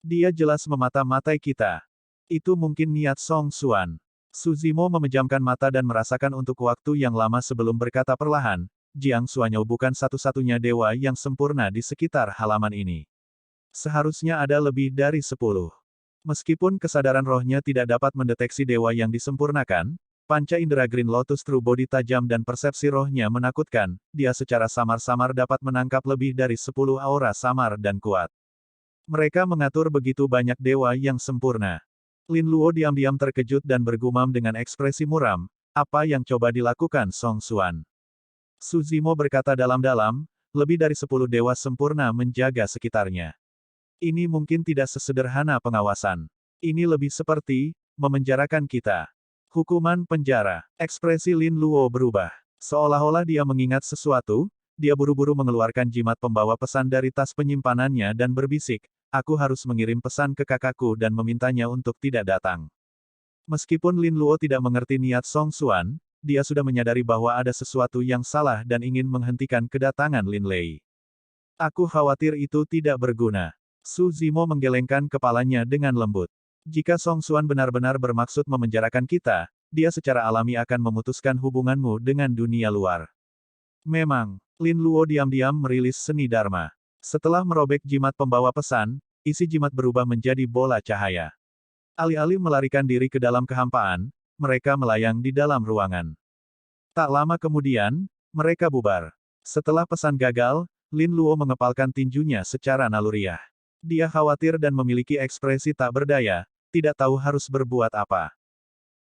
Dia jelas memata-matai kita. Itu mungkin niat Song Xuan. Su Zimo memejamkan mata dan merasakan untuk waktu yang lama sebelum berkata perlahan, Jiang Xuanyou bukan satu-satunya dewa yang sempurna di sekitar halaman ini. Seharusnya ada lebih dari 10. Meskipun kesadaran rohnya tidak dapat mendeteksi dewa yang disempurnakan, panca indera Green Lotus True Body tajam dan persepsi rohnya menakutkan, dia secara samar-samar dapat menangkap lebih dari 10 aura samar dan kuat. Mereka mengatur begitu banyak dewa yang sempurna. Lin Luo diam-diam terkejut dan bergumam dengan ekspresi muram, apa yang coba dilakukan Song Xuan? Su Zimo berkata dalam-dalam, lebih dari 10 dewa sempurna menjaga sekitarnya. Ini mungkin tidak sesederhana pengawasan. Ini lebih seperti, memenjarakan kita. Hukuman penjara. Ekspresi Lin Luo berubah. Seolah-olah dia mengingat sesuatu, dia buru-buru mengeluarkan jimat pembawa pesan dari tas penyimpanannya dan berbisik, aku harus mengirim pesan ke kakakku dan memintanya untuk tidak datang. Meskipun Lin Luo tidak mengerti niat Song Xuan, dia sudah menyadari bahwa ada sesuatu yang salah dan ingin menghentikan kedatangan Lin Lei. Aku khawatir itu tidak berguna. Su Zimo menggelengkan kepalanya dengan lembut. Jika Song Xuan benar-benar bermaksud memenjarakan kita, dia secara alami akan memutuskan hubunganmu dengan dunia luar. Memang, Lin Luo diam-diam merilis seni Dharma. Setelah merobek jimat pembawa pesan, isi jimat berubah menjadi bola cahaya. Alih-alih melarikan diri ke dalam kehampaan, mereka melayang di dalam ruangan. Tak lama kemudian, mereka bubar. Setelah pesan gagal, Lin Luo mengepalkan tinjunya secara naluriah. Dia khawatir dan memiliki ekspresi tak berdaya, tidak tahu harus berbuat apa.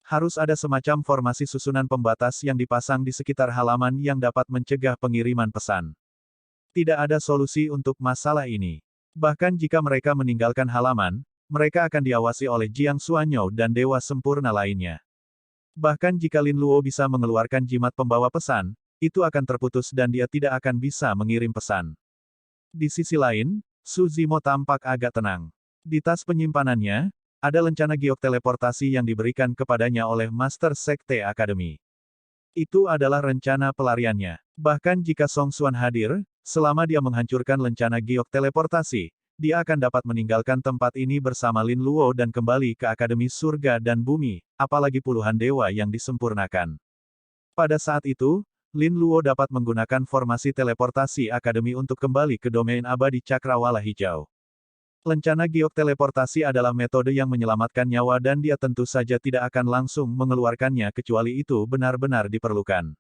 Harus ada semacam formasi susunan pembatas yang dipasang di sekitar halaman yang dapat mencegah pengiriman pesan. Tidak ada solusi untuk masalah ini. Bahkan jika mereka meninggalkan halaman, mereka akan diawasi oleh Jiang Xuanyou dan dewa sempurna lainnya. Bahkan jika Lin Luo bisa mengeluarkan jimat pembawa pesan, itu akan terputus dan dia tidak akan bisa mengirim pesan. Di sisi lain, Su Zimo tampak agak tenang. Di tas penyimpanannya, ada lencana giok teleportasi yang diberikan kepadanya oleh Master Sekte Academy. Itu adalah rencana pelariannya. Bahkan jika Song Xuan hadir, selama dia menghancurkan lencana giok teleportasi, dia akan dapat meninggalkan tempat ini bersama Lin Luo dan kembali ke Akademi Surga dan Bumi, apalagi puluhan dewa yang disempurnakan. Pada saat itu, Lin Luo dapat menggunakan formasi teleportasi Akademi untuk kembali ke domain abadi Cakrawala Hijau. Lencana giok teleportasi adalah metode yang menyelamatkan nyawa dan dia tentu saja tidak akan langsung mengeluarkannya kecuali itu benar-benar diperlukan.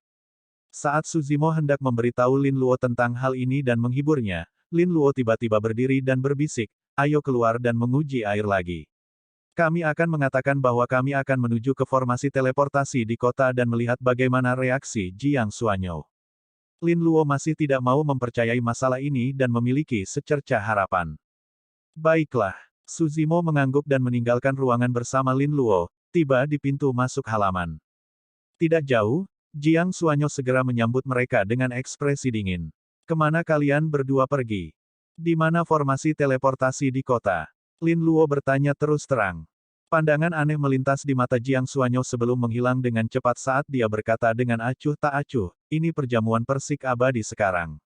Saat Su Zimo hendak memberitahu Lin Luo tentang hal ini dan menghiburnya, Lin Luo tiba-tiba berdiri dan berbisik, ayo keluar dan menguji air lagi. Kami akan mengatakan bahwa kami akan menuju ke formasi teleportasi di kota dan melihat bagaimana reaksi Jiang Xuanyou. Lin Luo masih tidak mau mempercayai masalah ini dan memiliki secercah harapan. Baiklah, Su Zimo mengangguk dan meninggalkan ruangan bersama Lin Luo, tiba di pintu masuk halaman. Tidak jauh, Jiang Xuanyou segera menyambut mereka dengan ekspresi dingin. Kemana kalian berdua pergi? Di mana formasi teleportasi di kota? Lin Luo bertanya terus terang. Pandangan aneh melintas di mata Jiang Xuanyou sebelum menghilang dengan cepat saat dia berkata dengan acuh tak acuh, ini perjamuan persik abadi sekarang.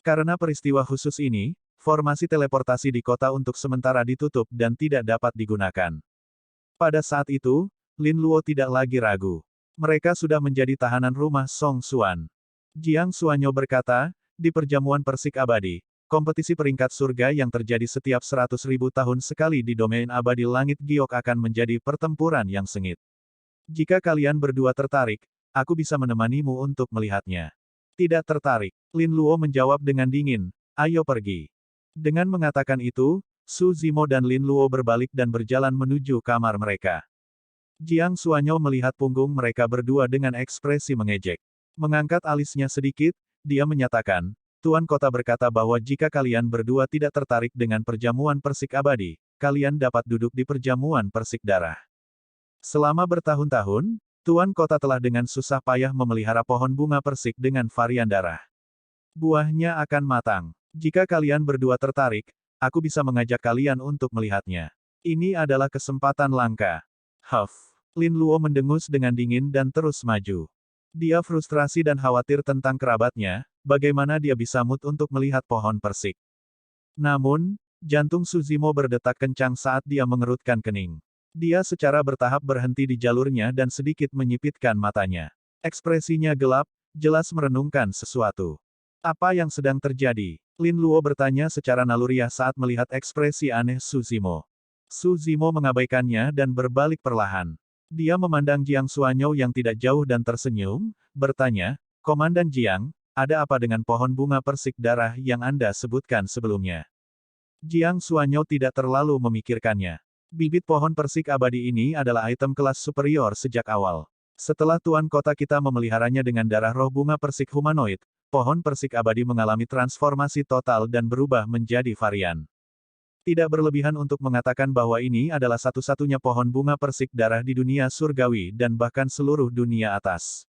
Karena peristiwa khusus ini, formasi teleportasi di kota untuk sementara ditutup dan tidak dapat digunakan. Pada saat itu, Lin Luo tidak lagi ragu. Mereka sudah menjadi tahanan rumah Song Xuan. Jiang Xuanyou berkata, di perjamuan persik abadi, kompetisi peringkat surga yang terjadi setiap 100.000 tahun sekali di domain abadi langit giok akan menjadi pertempuran yang sengit. Jika kalian berdua tertarik, aku bisa menemanimu untuk melihatnya. Tidak tertarik. Lin Luo menjawab dengan dingin, ayo pergi. Dengan mengatakan itu, Su Zimo dan Lin Luo berbalik dan berjalan menuju kamar mereka. Jiang Xuanyou melihat punggung mereka berdua dengan ekspresi mengejek. Mengangkat alisnya sedikit, dia menyatakan, Tuan Kota berkata bahwa jika kalian berdua tidak tertarik dengan perjamuan persik abadi, kalian dapat duduk di perjamuan persik darah. Selama bertahun-tahun, Tuan Kota telah dengan susah payah memelihara pohon bunga persik dengan varian darah. Buahnya akan matang. Jika kalian berdua tertarik, aku bisa mengajak kalian untuk melihatnya. Ini adalah kesempatan langka. Huff. Lin Luo mendengus dengan dingin dan terus maju. Dia frustrasi dan khawatir tentang kerabatnya, bagaimana dia bisa mood untuk melihat pohon persik. Namun, jantung Su Zimo berdetak kencang saat dia mengerutkan kening. Dia secara bertahap berhenti di jalurnya dan sedikit menyipitkan matanya. Ekspresinya gelap, jelas merenungkan sesuatu. Apa yang sedang terjadi? Lin Luo bertanya secara naluriah saat melihat ekspresi aneh Su Zimo. Su Zimo mengabaikannya dan berbalik perlahan. Dia memandang Jiang Xuanyou yang tidak jauh dan tersenyum, bertanya, Komandan Jiang, ada apa dengan pohon bunga persik darah yang Anda sebutkan sebelumnya? Jiang Xuanyou tidak terlalu memikirkannya. Bibit pohon persik abadi ini adalah item kelas superior sejak awal. Setelah Tuan Kota kita memeliharanya dengan darah roh bunga persik humanoid, pohon persik abadi mengalami transformasi total dan berubah menjadi varian. Tidak berlebihan untuk mengatakan bahwa ini adalah satu-satunya pohon bunga persik darah di dunia surgawi dan bahkan seluruh dunia atas.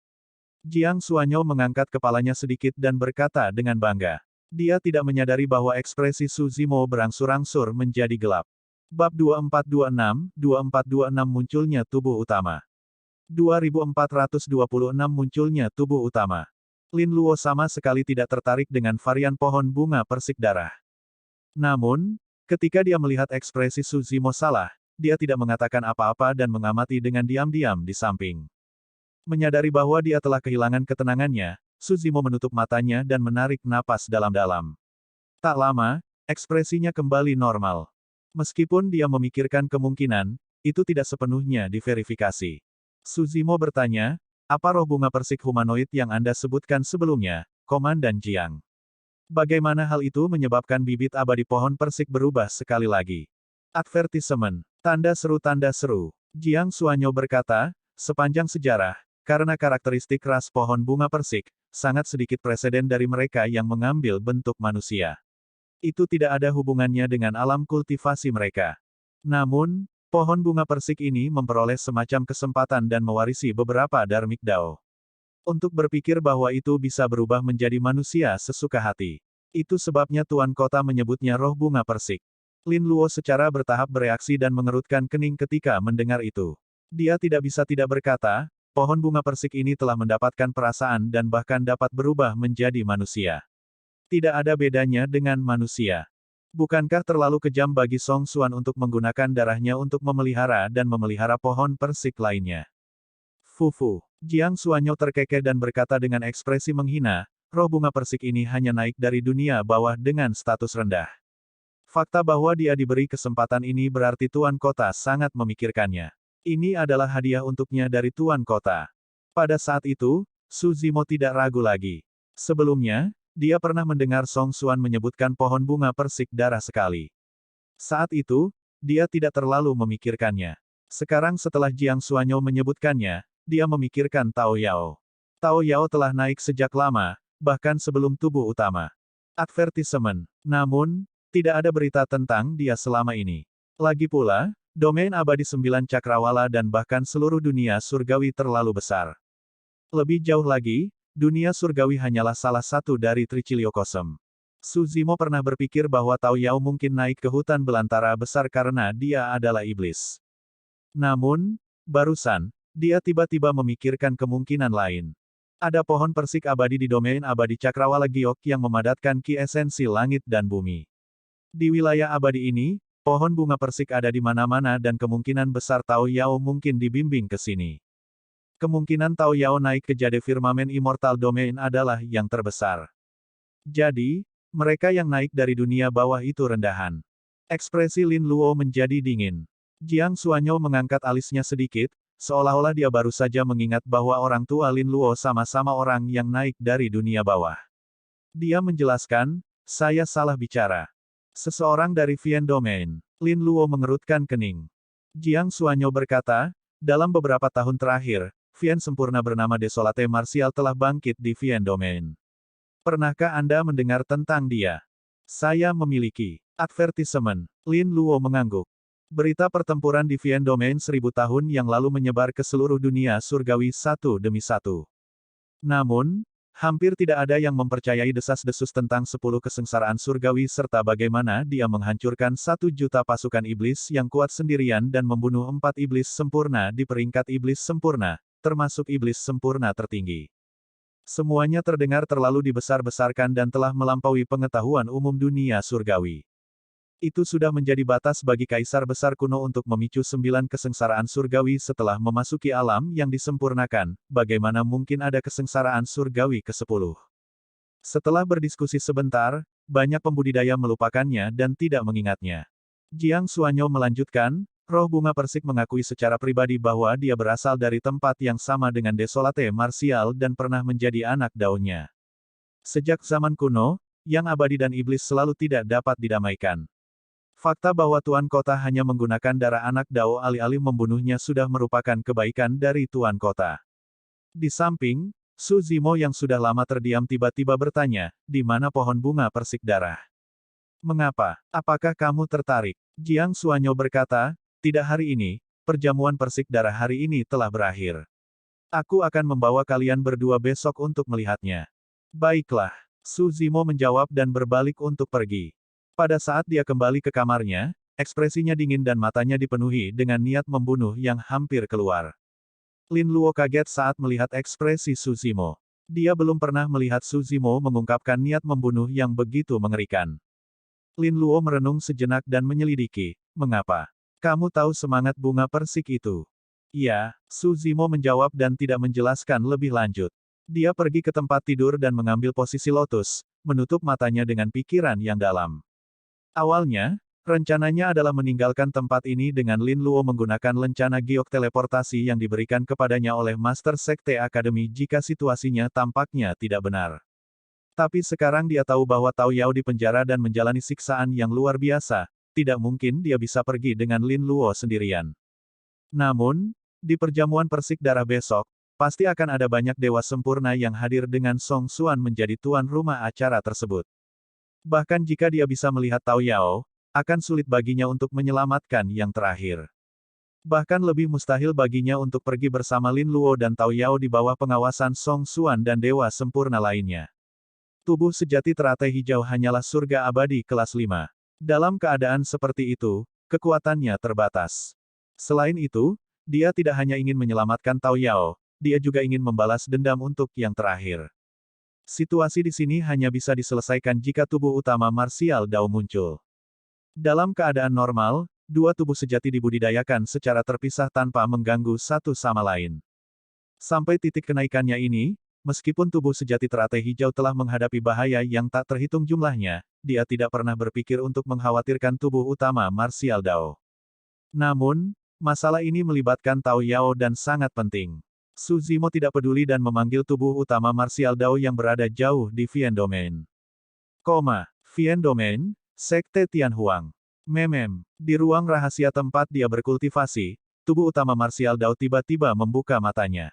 Jiang Xuanyou mengangkat kepalanya sedikit dan berkata dengan bangga. Dia tidak menyadari bahwa ekspresi Su Zimo berangsur-angsur menjadi gelap. Bab 2426 munculnya tubuh utama. 2426 munculnya tubuh utama. Lin Luo sama sekali tidak tertarik dengan varian pohon bunga persik darah. Namun, ketika dia melihat ekspresi Su Zimo salah, dia tidak mengatakan apa-apa dan mengamati dengan diam-diam di samping. Menyadari bahwa dia telah kehilangan ketenangannya, Su Zimo menutup matanya dan menarik napas dalam-dalam. Tak lama, ekspresinya kembali normal. Meskipun dia memikirkan kemungkinan, itu tidak sepenuhnya diverifikasi. Su Zimo bertanya, apa roh bunga persik humanoid yang Anda sebutkan sebelumnya, Komandan Jiang? Bagaimana hal itu menyebabkan bibit abadi pohon persik berubah sekali lagi? Advertisement. Tanda seru. Jiang Xuanyou berkata, sepanjang sejarah, karena karakteristik ras pohon bunga persik, sangat sedikit preseden dari mereka yang mengambil bentuk manusia. Itu tidak ada hubungannya dengan alam kultivasi mereka. Namun, pohon bunga persik ini memperoleh semacam kesempatan dan mewarisi beberapa Dharmic Dao. Untuk berpikir bahwa itu bisa berubah menjadi manusia sesuka hati. Itu sebabnya Tuan Kota menyebutnya roh bunga persik. Lin Luo secara bertahap bereaksi dan mengerutkan kening ketika mendengar itu. Dia tidak bisa tidak berkata, pohon bunga persik ini telah mendapatkan perasaan dan bahkan dapat berubah menjadi manusia. Tidak ada bedanya dengan manusia. Bukankah terlalu kejam bagi Song Xuan untuk menggunakan darahnya untuk memelihara dan memelihara pohon persik lainnya? Fufu. Jiang Xuanyou terkekeh dan berkata dengan ekspresi menghina, roh bunga persik ini hanya naik dari dunia bawah dengan status rendah. Fakta bahwa dia diberi kesempatan ini berarti Tuan Kota sangat memikirkannya. Ini adalah hadiah untuknya dari Tuan Kota. Pada saat itu, Su Zimo tidak ragu lagi. Sebelumnya, dia pernah mendengar Song Xuan menyebutkan pohon bunga persik darah sekali. Saat itu, dia tidak terlalu memikirkannya. Sekarang setelah Jiang Xuanyou menyebutkannya, dia memikirkan Tao Yao. Tao Yao telah naik sejak lama, bahkan sebelum tubuh utama. Advertisement. Namun, tidak ada berita tentang dia selama ini. Lagi pula, domain abadi 9 cakrawala dan bahkan seluruh dunia surgawi terlalu besar. Lebih jauh lagi, dunia surgawi hanyalah salah satu dari Triciliocosm. Su Zimo pernah berpikir bahwa Tao Yao mungkin naik ke hutan belantara besar karena dia adalah iblis. Namun, barusan, dia tiba-tiba memikirkan kemungkinan lain. Ada pohon persik abadi di domain abadi cakrawala giok yang memadatkan ki esensi langit dan bumi. Di wilayah abadi ini, pohon bunga persik ada di mana-mana dan kemungkinan besar Tao Yao mungkin dibimbing ke sini. Kemungkinan Tao Yao naik ke jade firmamen immortal domain adalah yang terbesar. Jadi, Mereka yang naik dari dunia bawah itu rendahan. Ekspresi Lin Luo menjadi dingin. Jiang Xuanyo mengangkat alisnya sedikit, seolah-olah dia baru saja mengingat bahwa orang tua Lin Luo sama-sama orang yang naik dari dunia bawah. Dia menjelaskan, saya salah bicara. Seseorang dari Vian Domain. Lin Luo mengerutkan kening. Jiang Xuanyo berkata, dalam beberapa tahun terakhir, Vian sempurna bernama Desolate Martial telah bangkit di Vian Domain. Pernahkah Anda mendengar tentang dia? Saya memiliki. Advertisement. Lin Luo mengangguk. Berita pertempuran di Vian Domain 1000 tahun yang lalu menyebar ke seluruh dunia surgawi satu demi satu. Namun, hampir tidak ada yang mempercayai desas-desus tentang 10 kesengsaraan surgawi serta bagaimana dia menghancurkan 1 juta pasukan iblis yang kuat sendirian dan membunuh 4 iblis sempurna di peringkat iblis sempurna, termasuk iblis sempurna tertinggi. Semuanya terdengar terlalu dibesar-besarkan dan telah melampaui pengetahuan umum dunia surgawi. Itu sudah menjadi batas bagi kaisar besar kuno untuk memicu 9 kesengsaraan surgawi setelah memasuki alam yang disempurnakan, bagaimana mungkin ada kesengsaraan surgawi ke-10. Setelah berdiskusi sebentar, banyak pembudidaya melupakannya dan tidak mengingatnya. Jiang Xuanyo melanjutkan, roh bunga persik mengakui secara pribadi bahwa dia berasal dari tempat yang sama dengan Desolate Martial dan pernah menjadi anak daunnya. Sejak zaman kuno, yang abadi dan iblis selalu tidak dapat didamaikan. Fakta bahwa Tuan Kota hanya menggunakan darah anak Dao alih-alih membunuhnya sudah merupakan kebaikan dari Tuan Kota. Di samping, Su Zimo yang sudah lama terdiam tiba-tiba bertanya, di mana pohon bunga persik darah? Mengapa? Apakah kamu tertarik? Jiang Xuanyo berkata, tidak hari ini, perjamuan persik darah hari ini telah berakhir. Aku akan membawa kalian berdua besok untuk melihatnya. Baiklah. Su Zimo menjawab dan berbalik untuk pergi. Pada saat dia kembali ke kamarnya, ekspresinya dingin dan matanya dipenuhi dengan niat membunuh yang hampir keluar. Lin Luo kaget saat melihat ekspresi Su Zimo. Dia belum pernah melihat Su Zimo mengungkapkan niat membunuh yang begitu mengerikan. Lin Luo merenung sejenak dan menyelidiki, mengapa? Kamu tahu semangat bunga persik itu? Iya, Su Zimo menjawab dan tidak menjelaskan lebih lanjut. Dia pergi ke tempat tidur dan mengambil posisi lotus, menutup matanya dengan pikiran yang dalam. Awalnya, rencananya adalah meninggalkan tempat ini dengan Lin Luo menggunakan lencana giok teleportasi yang diberikan kepadanya oleh Master Sekte Akademi jika situasinya tampaknya tidak benar. Tapi sekarang dia tahu bahwa Tao Yao di penjara dan menjalani siksaan yang luar biasa, tidak mungkin dia bisa pergi dengan Lin Luo sendirian. Namun, di perjamuan persik darah besok, pasti akan ada banyak dewa sempurna yang hadir dengan Song Xuan menjadi tuan rumah acara tersebut. Bahkan jika dia bisa melihat Tao Yao, akan sulit baginya untuk menyelamatkan yang terakhir. Bahkan lebih mustahil baginya untuk pergi bersama Lin Luo dan Tao Yao di bawah pengawasan Song Xuan dan dewa sempurna lainnya. Tubuh sejati teratai hijau hanyalah surga abadi kelas 5. Dalam keadaan seperti itu, kekuatannya terbatas. Selain itu, dia tidak hanya ingin menyelamatkan Tao Yao, dia juga ingin membalas dendam untuk yang terakhir. Situasi di sini hanya bisa diselesaikan jika tubuh utama marsial Dao muncul. Dalam keadaan normal, dua tubuh sejati dibudidayakan secara terpisah tanpa mengganggu satu sama lain. Sampai titik kenaikannya ini, meskipun tubuh sejati teratai hijau telah menghadapi bahaya yang tak terhitung jumlahnya, dia tidak pernah berpikir untuk mengkhawatirkan tubuh utama marsial Dao. Namun, masalah ini melibatkan Tao Yao dan sangat penting. Su Zimo tidak peduli dan memanggil tubuh utama marsial Dao yang berada jauh di Vian Domain. Vian Domain, Sekte Tianhuang. Di ruang rahasia tempat dia berkultivasi, tubuh utama marsial Dao tiba-tiba membuka matanya.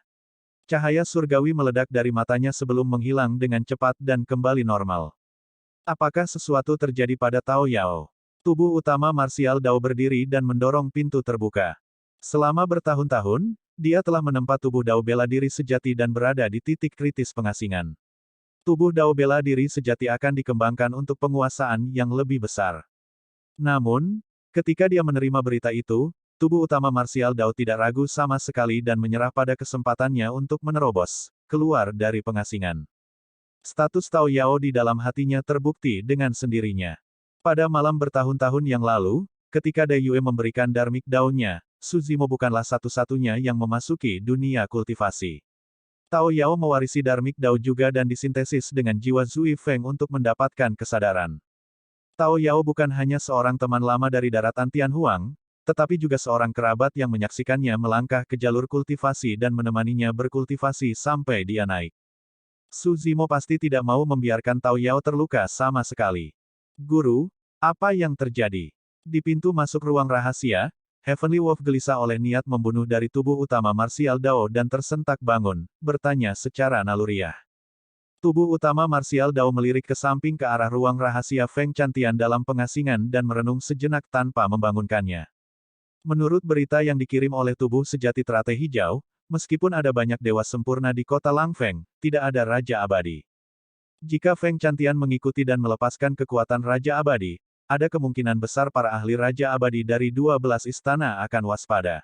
Cahaya surgawi meledak dari matanya sebelum menghilang dengan cepat dan kembali normal. Apakah sesuatu terjadi pada Tao Yao? Tubuh utama marsial Dao berdiri dan mendorong pintu terbuka. Selama bertahun-tahun, dia telah menempa tubuh Dao bela diri sejati dan berada di titik kritis pengasingan. Tubuh Dao bela diri sejati akan dikembangkan untuk penguasaan yang lebih besar. Namun, ketika dia menerima berita itu, tubuh utama marsial Dao tidak ragu sama sekali dan menyerah pada kesempatannya untuk menerobos keluar dari pengasingan. Status Tao Yao di dalam hatinya terbukti dengan sendirinya. Pada malam bertahun-tahun yang lalu, ketika Dai Yue memberikan Dharmic Dao-nya, Su Zimo bukanlah satu-satunya yang memasuki dunia kultivasi. Tao Yao mewarisi Dharmic Dao juga dan disintesis dengan jiwa Zui Feng untuk mendapatkan kesadaran. Tao Yao bukan hanya seorang teman lama dari daratan Tianhuang, tetapi juga seorang kerabat yang menyaksikannya melangkah ke jalur kultivasi dan menemaninya berkultivasi sampai dia naik. Su Zimo pasti tidak mau membiarkan Tao Yao terluka sama sekali. Guru, apa yang terjadi? Di pintu masuk ruang rahasia, Heavenly Wolf gelisah oleh niat membunuh dari tubuh utama Martial Dao dan tersentak bangun, bertanya secara naluriah. Tubuh utama Martial Dao melirik ke samping ke arah ruang rahasia Feng Chantian dalam pengasingan dan merenung sejenak tanpa membangunkannya. Menurut berita yang dikirim oleh tubuh sejati teratai hijau, meskipun ada banyak dewa sempurna di kota Langfeng, tidak ada Raja Abadi. Jika Feng Chantian mengikuti dan melepaskan kekuatan Raja Abadi, ada kemungkinan besar para ahli Raja Abadi dari 12 istana akan waspada.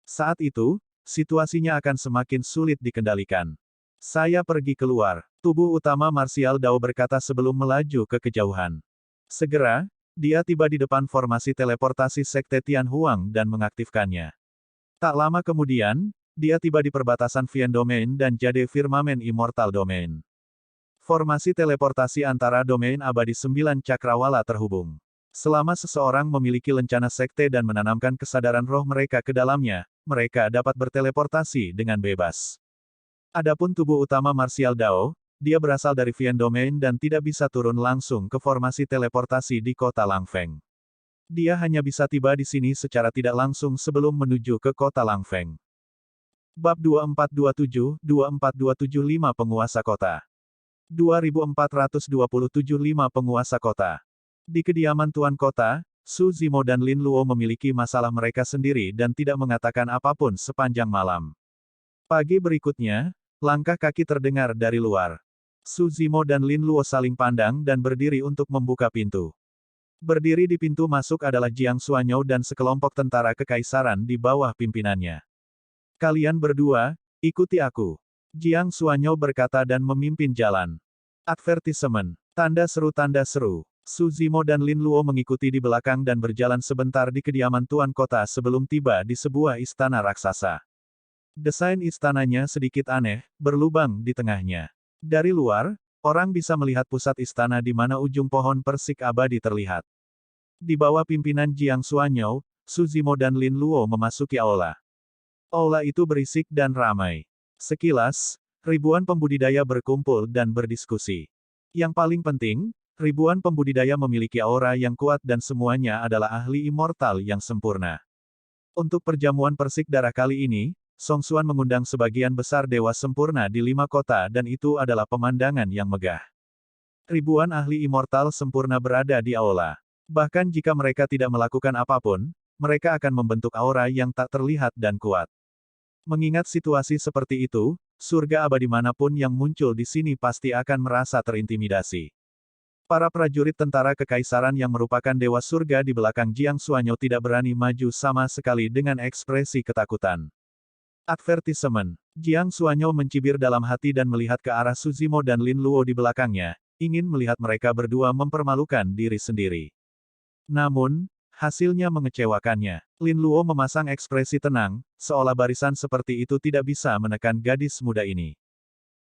Saat itu, situasinya akan semakin sulit dikendalikan. Saya pergi keluar, tubuh utama Martial Dao berkata sebelum melaju ke kejauhan. Segera, dia tiba di depan formasi teleportasi Sekte Tianhuang dan mengaktifkannya. Tak lama kemudian, dia tiba di perbatasan Vian Domain dan Jade Firmamen Immortal Domain. Formasi teleportasi antara domain abadi 9 cakrawala terhubung. Selama seseorang memiliki lencana sekte dan menanamkan kesadaran roh mereka ke dalamnya, mereka dapat berteleportasi dengan bebas. Adapun tubuh utama Martial Dao, dia berasal dari Vian Domain dan tidak bisa turun langsung ke formasi teleportasi di kota Langfeng. Dia hanya bisa tiba di sini secara tidak langsung sebelum menuju ke kota Langfeng. Bab 2427-24275 Penguasa Kota 2427-5 Penguasa Kota. Di kediaman Tuan Kota, Su Zimo dan Lin Luo memiliki masalah mereka sendiri dan tidak mengatakan apapun sepanjang malam. Pagi berikutnya, langkah kaki terdengar dari luar. Su Zimo dan Lin Luo saling pandang dan berdiri untuk membuka pintu. Berdiri di pintu masuk adalah Jiang Xuanyou dan sekelompok tentara kekaisaran di bawah pimpinannya. Kalian berdua, ikuti aku. Jiang Xuanyou berkata dan memimpin jalan. Advertisement. Tanda seru. Su Zimo dan Lin Luo mengikuti di belakang dan berjalan sebentar di kediaman Tuan Kota sebelum tiba di sebuah istana raksasa. Desain istananya sedikit aneh, berlubang di tengahnya. Dari luar, orang bisa melihat pusat istana di mana ujung pohon persik abadi terlihat. Di bawah pimpinan Jiang Xuanyou, Su Zimo dan Lin Luo memasuki aula. Aula itu berisik dan ramai. Sekilas, ribuan pembudidaya berkumpul dan berdiskusi. Yang paling penting, ribuan pembudidaya memiliki aura yang kuat dan semuanya adalah ahli immortal yang sempurna. Untuk perjamuan persik darah kali ini, Song Xuan mengundang sebagian besar dewa sempurna di 5 kota dan itu adalah pemandangan yang megah. Ribuan ahli immortal sempurna berada di aula. Bahkan jika mereka tidak melakukan apapun, mereka akan membentuk aura yang tak terlihat dan kuat. Mengingat situasi seperti itu, surga abadi manapun yang muncul di sini pasti akan merasa terintimidasi. Para prajurit tentara kekaisaran yang merupakan dewa surga di belakang Jiang Xuanyou tidak berani maju sama sekali dengan ekspresi ketakutan. Advertisement. Jiang Xuanyou mencibir dalam hati dan melihat ke arah Su Zimo dan Lin Luo di belakangnya, ingin melihat mereka berdua mempermalukan diri sendiri. Namun, hasilnya mengecewakannya. Lin Luo memasang ekspresi tenang, seolah barisan seperti itu tidak bisa menekan gadis muda ini.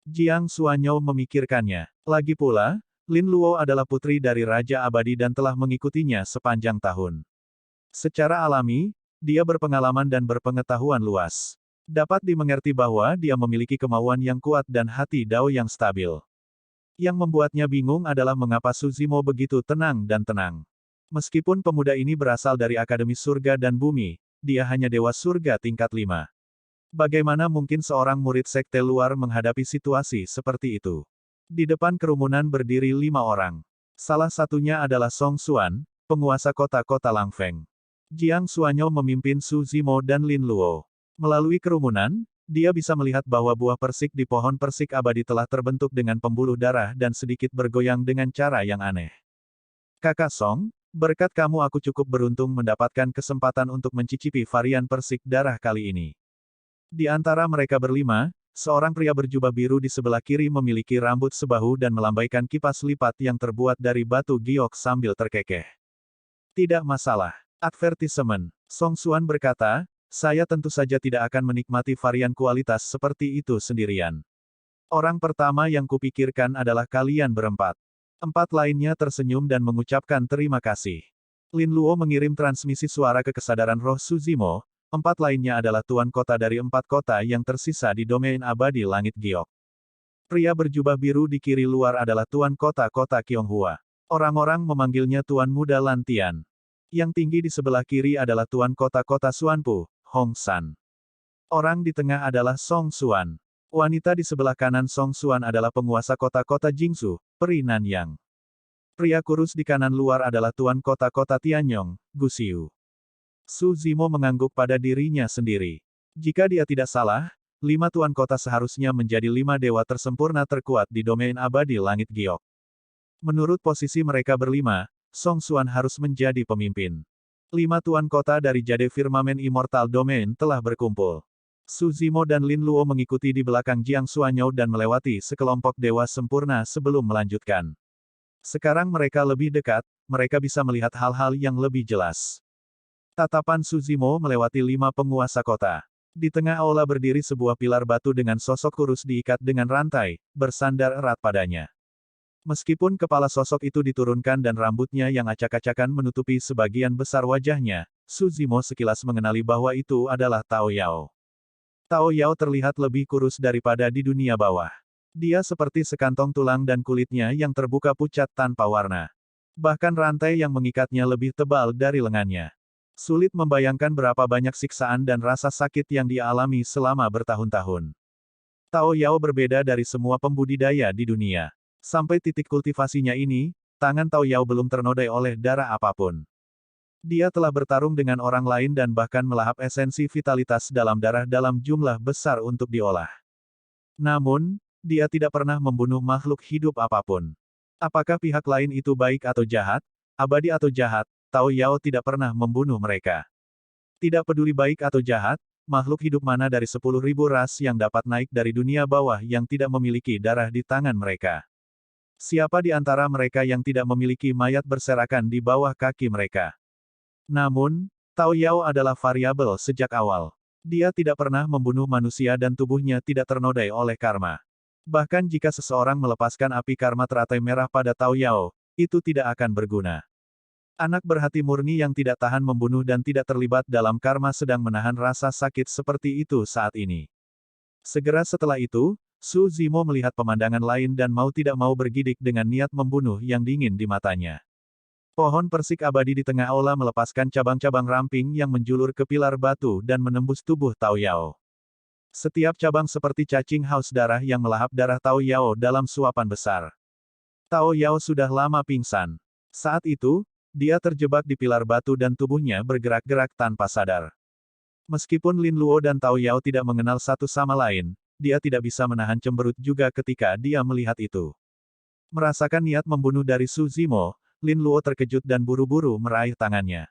Jiang Xuanyou memikirkannya. Lagi pula, Lin Luo adalah putri dari Raja Abadi dan telah mengikutinya sepanjang tahun. Secara alami, dia berpengalaman dan berpengetahuan luas. Dapat dimengerti bahwa dia memiliki kemauan yang kuat dan hati Dao yang stabil. Yang membuatnya bingung adalah mengapa Su Zimo begitu tenang dan tenang. Meskipun pemuda ini berasal dari Akademi Surga dan Bumi, dia hanya Dewa Surga tingkat 5. Bagaimana mungkin seorang murid sekte luar menghadapi situasi seperti itu? Di depan kerumunan berdiri 5 orang. Salah satunya adalah Song Xuan, penguasa kota-kota Langfeng. Jiang Xuanyou memimpin Su Zimo dan Lin Luo. Melalui kerumunan, dia bisa melihat bahwa buah persik di pohon persik abadi telah terbentuk dengan pembuluh darah dan sedikit bergoyang dengan cara yang aneh. Kakak Song, berkat kamu aku cukup beruntung mendapatkan kesempatan untuk mencicipi varian persik darah kali ini. Di antara mereka berlima, seorang pria berjubah biru di sebelah kiri memiliki rambut sebahu dan melambaikan kipas lipat yang terbuat dari batu giok sambil terkekeh. Tidak masalah. Advertisement. Song Xuan berkata, saya tentu saja tidak akan menikmati varian kualitas seperti itu sendirian. Orang pertama yang kupikirkan adalah kalian berempat. Empat lainnya tersenyum dan mengucapkan terima kasih. Lin Luo mengirim transmisi suara ke kesadaran roh Suzimo. Empat lainnya adalah tuan kota dari empat kota yang tersisa di domain abadi langit giok. Pria berjubah biru di kiri luar adalah tuan kota-kota Qionghua. Orang-orang memanggilnya Tuan Muda Lantian. Yang tinggi di sebelah kiri adalah tuan kota-kota Xuanpu, Hong San. Orang di tengah adalah Song Xuan. Wanita di sebelah kanan Song Xuan adalah penguasa kota-kota Jingsu, Peri Nanyang. Pria kurus di kanan luar adalah tuan kota-kota Tianyong, Gusiu. Su Zimo mengangguk pada dirinya sendiri. Jika dia tidak salah, 5 tuan kota seharusnya menjadi 5 dewa tersempurna terkuat di domain abadi langit giok. Menurut posisi mereka berlima, Song Xuan harus menjadi pemimpin. 5 tuan kota dari Jade Firmamen Immortal Domain telah berkumpul. Su Zimo dan Lin Luo mengikuti di belakang Jiang Xuanyou dan melewati sekelompok dewa sempurna sebelum melanjutkan. Sekarang mereka lebih dekat, mereka bisa melihat hal-hal yang lebih jelas. Tatapan Su Zimo melewati 5 penguasa kota. Di tengah aula berdiri sebuah pilar batu dengan sosok kurus diikat dengan rantai, bersandar erat padanya. Meskipun kepala sosok itu diturunkan dan rambutnya yang acak-acakan menutupi sebagian besar wajahnya, Su Zimo sekilas mengenali bahwa itu adalah Tao Yao. Tao Yao terlihat lebih kurus daripada di dunia bawah. Dia seperti sekantong tulang dan kulitnya yang terbuka pucat tanpa warna. Bahkan rantai yang mengikatnya lebih tebal dari lengannya. Sulit membayangkan berapa banyak siksaan dan rasa sakit yang dia alami selama bertahun-tahun. Tao Yao berbeda dari semua pembudidaya di dunia. Sampai titik kultivasinya ini, tangan Tao Yao belum ternodai oleh darah apapun. Dia telah bertarung dengan orang lain dan bahkan melahap esensi vitalitas dalam darah dalam jumlah besar untuk diolah. Namun, dia tidak pernah membunuh makhluk hidup apapun. Apakah pihak lain itu baik atau jahat, abadi atau jahat, Tao Yao tidak pernah membunuh mereka. Tidak peduli baik atau jahat, makhluk hidup mana dari 10.000 ras yang dapat naik dari dunia bawah yang tidak memiliki darah di tangan mereka. Siapa di antara mereka yang tidak memiliki mayat berserakan di bawah kaki mereka? Namun, Tao Yao adalah variabel sejak awal. Dia tidak pernah membunuh manusia dan tubuhnya tidak ternodai oleh karma. Bahkan jika seseorang melepaskan api karma teratai merah pada Tao Yao, itu tidak akan berguna. Anak berhati murni yang tidak tahan membunuh dan tidak terlibat dalam karma sedang menahan rasa sakit seperti itu saat ini. Segera setelah itu, Su Zimo melihat pemandangan lain dan mau tidak mau bergidik dengan niat membunuh yang dingin di matanya. Pohon persik abadi di tengah aula melepaskan cabang-cabang ramping yang menjulur ke pilar batu dan menembus tubuh Tao Yao. Setiap cabang seperti cacing haus darah yang melahap darah Tao Yao dalam suapan besar. Tao Yao sudah lama pingsan. Saat itu, dia terjebak di pilar batu dan tubuhnya bergerak-gerak tanpa sadar. Meskipun Lin Luo dan Tao Yao tidak mengenal satu sama lain, dia tidak bisa menahan cemberut juga ketika dia melihat itu. Merasakan niat membunuh dari Su Zimo, Lin Luo terkejut dan buru-buru meraih tangannya.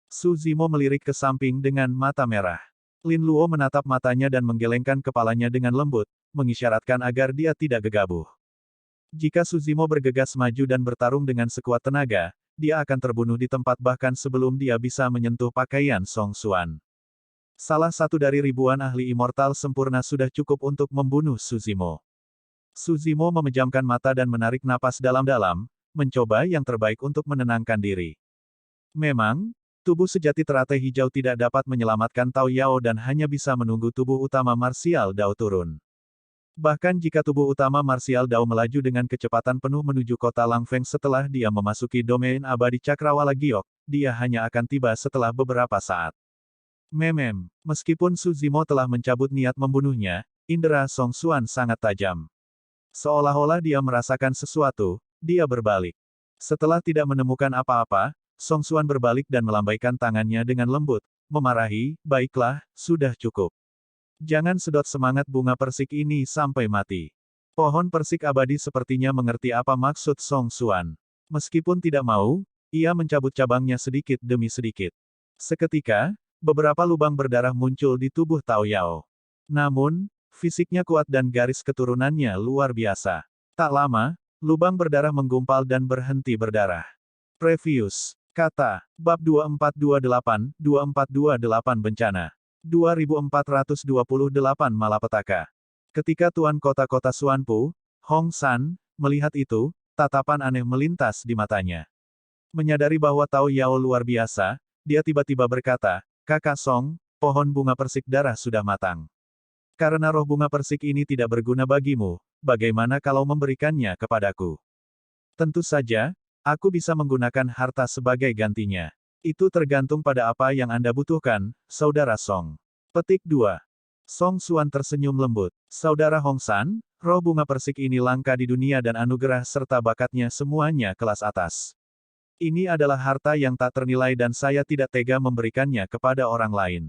Su Zimo melirik ke samping dengan mata merah. Lin Luo menatap matanya dan menggelengkan kepalanya dengan lembut, mengisyaratkan agar dia tidak gegabah. Jika Su Zimo bergegas maju dan bertarung dengan sekuat tenaga, dia akan terbunuh di tempat bahkan sebelum dia bisa menyentuh pakaian Song Xuan. Salah satu dari ribuan ahli immortal sempurna sudah cukup untuk membunuh Su Zimo. Su Zimo memejamkan mata dan menarik napas dalam-dalam, mencoba yang terbaik untuk menenangkan diri. Memang, tubuh sejati teratai hijau tidak dapat menyelamatkan Tao Yao dan hanya bisa menunggu tubuh utama marsial Dao turun. Bahkan jika tubuh utama marsial Dao melaju dengan kecepatan penuh menuju kota Langfeng setelah dia memasuki domain abadi Cakrawala Giok, dia hanya akan tiba setelah beberapa saat. Meskipun Su Zimo telah mencabut niat membunuhnya, indera Song Xuan sangat tajam. Seolah-olah dia merasakan sesuatu, dia berbalik. Setelah tidak menemukan apa-apa, Song Xuan berbalik dan melambaikan tangannya dengan lembut, memarahi, baiklah, sudah cukup. Jangan sedot semangat bunga persik ini sampai mati. Pohon persik abadi sepertinya mengerti apa maksud Song Xuan. Meskipun tidak mau, ia mencabut cabangnya sedikit demi sedikit. Seketika, beberapa lubang berdarah muncul di tubuh Tao Yao. Namun, fisiknya kuat dan garis keturunannya luar biasa. Tak lama, lubang berdarah menggumpal dan berhenti berdarah. Previous. Kata. Bab 2428, 2428 Bencana. 2428 malapetaka. Ketika Tuan Kota-Kota Xuanpu, Hong San, melihat itu, tatapan aneh melintas di matanya. Menyadari bahwa Tao Yao luar biasa, dia tiba-tiba berkata, "Kakak Song, pohon bunga persik darah sudah matang. Karena roh bunga persik ini tidak berguna bagimu, bagaimana kalau memberikannya kepadaku? Tentu saja, aku bisa menggunakan harta sebagai gantinya. Itu tergantung pada apa yang Anda butuhkan, Saudara Song." Petik 2. Song Xuan tersenyum lembut. Saudara Hong San, roh bunga persik ini langka di dunia dan anugerah serta bakatnya semuanya kelas atas. Ini adalah harta yang tak ternilai dan saya tidak tega memberikannya kepada orang lain.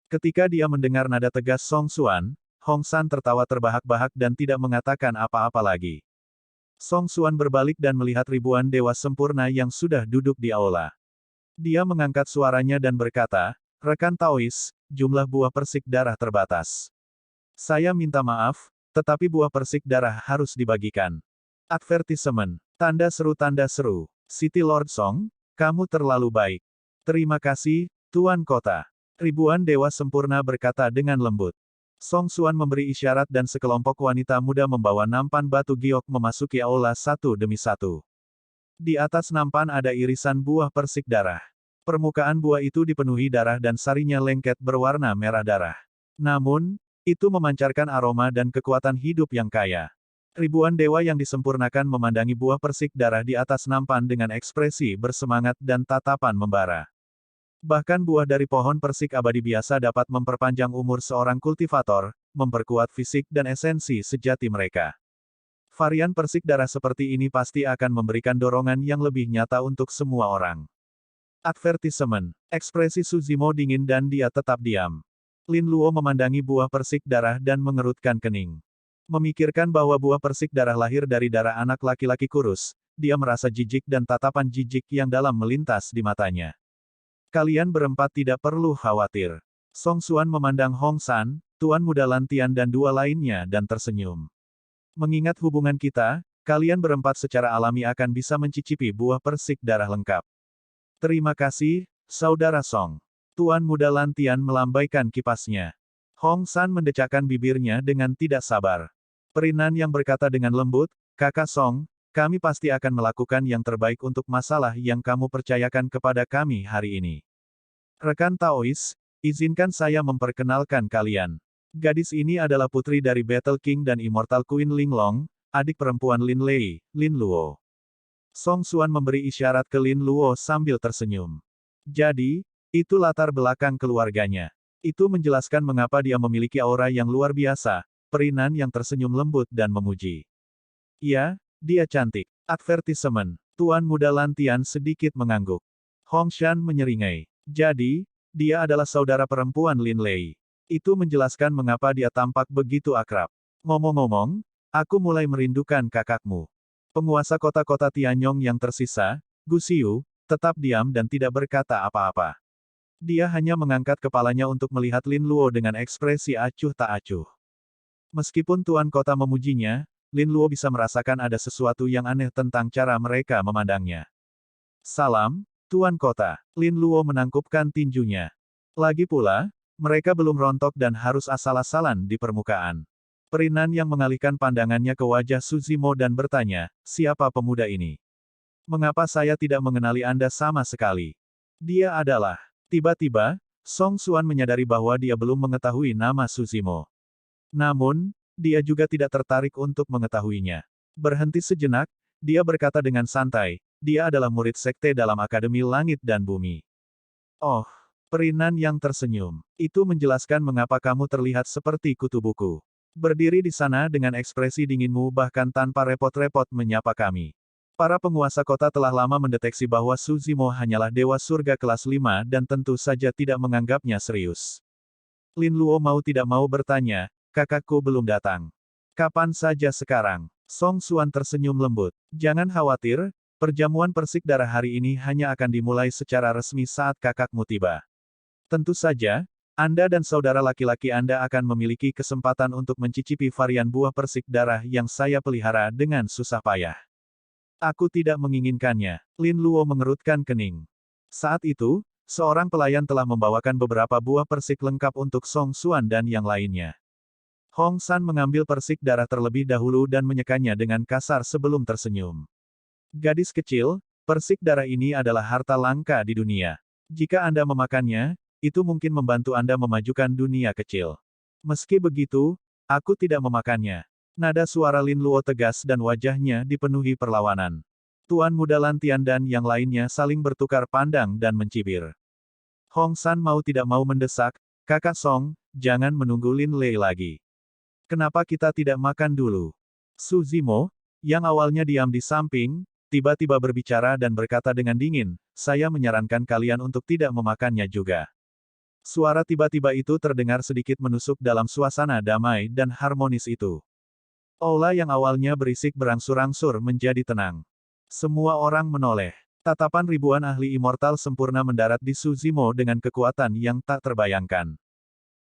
Ketika dia mendengar nada tegas Song Xuan, Hong San tertawa terbahak-bahak dan tidak mengatakan apa-apa lagi. Song Xuan berbalik dan melihat ribuan dewa sempurna yang sudah duduk di aula. Dia mengangkat suaranya dan berkata, "Rekan Taois, jumlah buah persik darah terbatas. Saya minta maaf, tetapi buah persik darah harus dibagikan." Advertisement. Tanda seru. City Lord Song, kamu terlalu baik. Terima kasih, Tuan Kota. Ribuan dewa sempurna berkata dengan lembut. Song Xuan memberi isyarat dan sekelompok wanita muda membawa nampan batu giok memasuki aula satu demi satu. Di atas nampan ada irisan buah persik darah. Permukaan buah itu dipenuhi darah dan sarinya lengket berwarna merah darah. Namun, itu memancarkan aroma dan kekuatan hidup yang kaya. Ribuan dewa yang disempurnakan memandangi buah persik darah di atas nampan dengan ekspresi bersemangat dan tatapan membara. Bahkan buah dari pohon persik abadi biasa dapat memperpanjang umur seorang kultivator, memperkuat fisik dan esensi sejati mereka. Varian persik darah seperti ini pasti akan memberikan dorongan yang lebih nyata untuk semua orang. Advertisement. Ekspresi Suzimo dingin dan dia tetap diam. Lin Luo memandangi buah persik darah dan mengerutkan kening. Memikirkan bahwa buah persik darah lahir dari darah anak laki-laki kurus, dia merasa jijik dan tatapan jijik yang dalam melintas di matanya. Kalian berempat tidak perlu khawatir. Song Xuan memandang Hong San, Tuan Muda Lantian dan dua lainnya dan tersenyum. Mengingat hubungan kita, kalian berempat secara alami akan bisa mencicipi buah persik darah lengkap. Terima kasih, Saudara Song. Tuan Muda Lantian melambaikan kipasnya. Hong San mendecakkan bibirnya dengan tidak sabar. Perinan yang berkata dengan lembut, "Kakak Song, kami pasti akan melakukan yang terbaik untuk masalah yang kamu percayakan kepada kami hari ini. Rekan Taois, izinkan saya memperkenalkan kalian. Gadis ini adalah putri dari Battle King dan Immortal Queen Linglong, adik perempuan Lin Lei, Lin Luo." Song Xuan memberi isyarat ke Lin Luo sambil tersenyum. Jadi, itu latar belakang keluarganya. Itu menjelaskan mengapa dia memiliki aura yang luar biasa, Perinan yang tersenyum lembut dan memuji. "Ya, dia cantik." Advertisement. Tuan Muda Lantian sedikit mengangguk. Hong Shan menyeringai. Jadi, dia adalah saudara perempuan Lin Lei. Itu menjelaskan mengapa dia tampak begitu akrab. Ngomong-ngomong, aku mulai merindukan kakakmu. Penguasa kota-kota Tianyong yang tersisa, Gu Xiu, tetap diam dan tidak berkata apa-apa. Dia hanya mengangkat kepalanya untuk melihat Lin Luo dengan ekspresi acuh tak acuh. Meskipun Tuan Kota memujinya, Lin Luo bisa merasakan ada sesuatu yang aneh tentang cara mereka memandangnya. "Salam, Tuan Kota." Lin Luo menangkupkan tinjunya. Lagi pula, mereka belum rontok dan harus asal-asalan di permukaan. Perinan yang mengalihkan pandangannya ke wajah Suzimo dan bertanya, "Siapa pemuda ini? Mengapa saya tidak mengenali Anda sama sekali?" Dia adalah. Tiba-tiba, Song Xuan menyadari bahwa dia belum mengetahui nama Suzimo. Namun, dia juga tidak tertarik untuk mengetahuinya. Berhenti sejenak, dia berkata dengan santai, "Dia adalah murid sekte dalam Akademi Langit dan Bumi." "Oh." Perinan yang tersenyum. "Itu menjelaskan mengapa kamu terlihat seperti kutu buku. Berdiri di sana dengan ekspresi dinginmu bahkan tanpa repot-repot menyapa kami. Para penguasa kota telah lama mendeteksi bahwa Suzimo hanyalah dewa surga kelas 5 dan tentu saja tidak menganggapnya serius." Lin Luo mau tidak mau bertanya, "Kakakku belum datang. Kapan saja sekarang?" Song Xuan tersenyum lembut. "Jangan khawatir, perjamuan persik darah hari ini hanya akan dimulai secara resmi saat kakakmu tiba. Tentu saja, Anda dan saudara laki-laki Anda akan memiliki kesempatan untuk mencicipi varian buah persik darah yang saya pelihara dengan susah payah." "Aku tidak menginginkannya." Lin Luo mengerutkan kening. Saat itu, Seorang pelayan telah membawakan beberapa buah persik lengkap untuk Song Xuan dan yang lainnya. Hong San mengambil persik darah terlebih dahulu dan menyekannya dengan kasar sebelum tersenyum. Gadis kecil, persik darah ini adalah harta langka di dunia. Jika Anda memakannya, itu mungkin membantu Anda memajukan dunia kecil. Meski begitu, aku tidak memakannya. Nada suara Lin Luo tegas dan wajahnya dipenuhi perlawanan. Tuan Muda Lantian dan yang lainnya saling bertukar pandang dan mencibir. Hong San mau tidak mau mendesak, Kakak Song, jangan menunggu Lin Lei lagi. Kenapa kita tidak makan dulu? Su Zimo, yang awalnya diam di samping, tiba-tiba berbicara dan berkata dengan dingin, saya menyarankan kalian untuk tidak memakannya juga. Suara tiba-tiba itu terdengar sedikit menusuk dalam suasana damai dan harmonis itu. Aula yang awalnya berisik berangsur-angsur menjadi tenang. Semua orang menoleh. Tatapan ribuan ahli immortal sempurna mendarat di Su Zimo dengan kekuatan yang tak terbayangkan.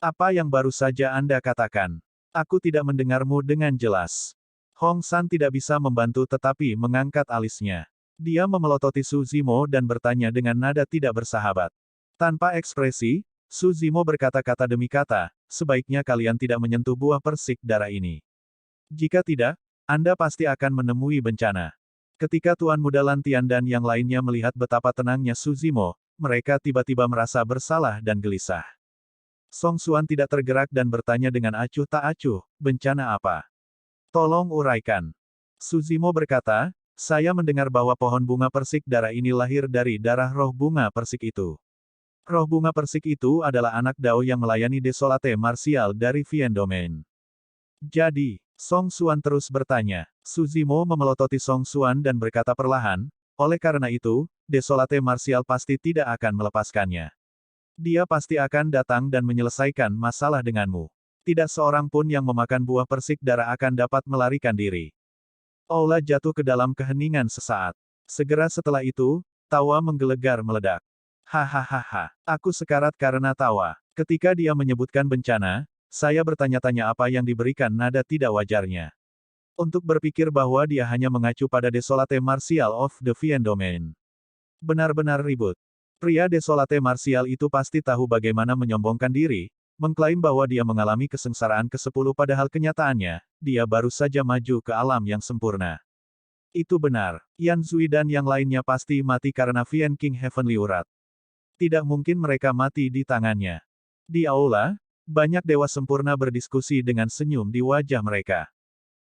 Apa yang baru saja Anda katakan? Aku tidak mendengarmu dengan jelas. Hong San tidak bisa membantu tetapi mengangkat alisnya. Dia memelototi Su Zimo dan bertanya dengan nada tidak bersahabat. Tanpa ekspresi, Su Zimo berkata-kata demi kata, sebaiknya kalian tidak menyentuh buah persik darah ini. Jika tidak, Anda pasti akan menemui bencana. Ketika Tuan Muda Lantian dan yang lainnya melihat betapa tenangnya Su Zimo, mereka tiba-tiba merasa bersalah dan gelisah. Song Xuan tidak tergerak dan bertanya dengan acuh tak acuh, bencana apa? Tolong uraikan. Su Zimo berkata, saya mendengar bahwa pohon bunga persik darah ini lahir dari darah roh bunga persik itu. Roh bunga persik itu adalah anak Dao yang melayani Desolate Martial dari Vien Domain. Jadi, Song Xuan terus bertanya. Su Zimo memelototi Song Xuan dan berkata perlahan, oleh karena itu, Desolate Martial pasti tidak akan melepaskannya. Dia pasti akan datang dan menyelesaikan masalah denganmu. Tidak seorang pun yang memakan buah persik darah akan dapat melarikan diri. Aula jatuh ke dalam keheningan sesaat. Segera setelah itu, tawa menggelegar meledak. Hahaha, aku sekarat karena tawa. Ketika dia menyebutkan bencana, saya bertanya-tanya apa yang diberikan nada tidak wajarnya. Untuk berpikir bahwa dia hanya mengacu pada Desolate Martial of the Vien Domain. Benar-benar ribut. Pria Desolate Martial itu pasti tahu bagaimana menyombongkan diri, mengklaim bahwa dia mengalami kesengsaraan ke-10 padahal kenyataannya, dia baru saja maju ke alam yang sempurna. Itu benar, Yan Zui dan yang lainnya pasti mati karena Vien King Heavenly Urat. Tidak mungkin mereka mati di tangannya. Di aula, banyak dewa sempurna berdiskusi dengan senyum di wajah mereka.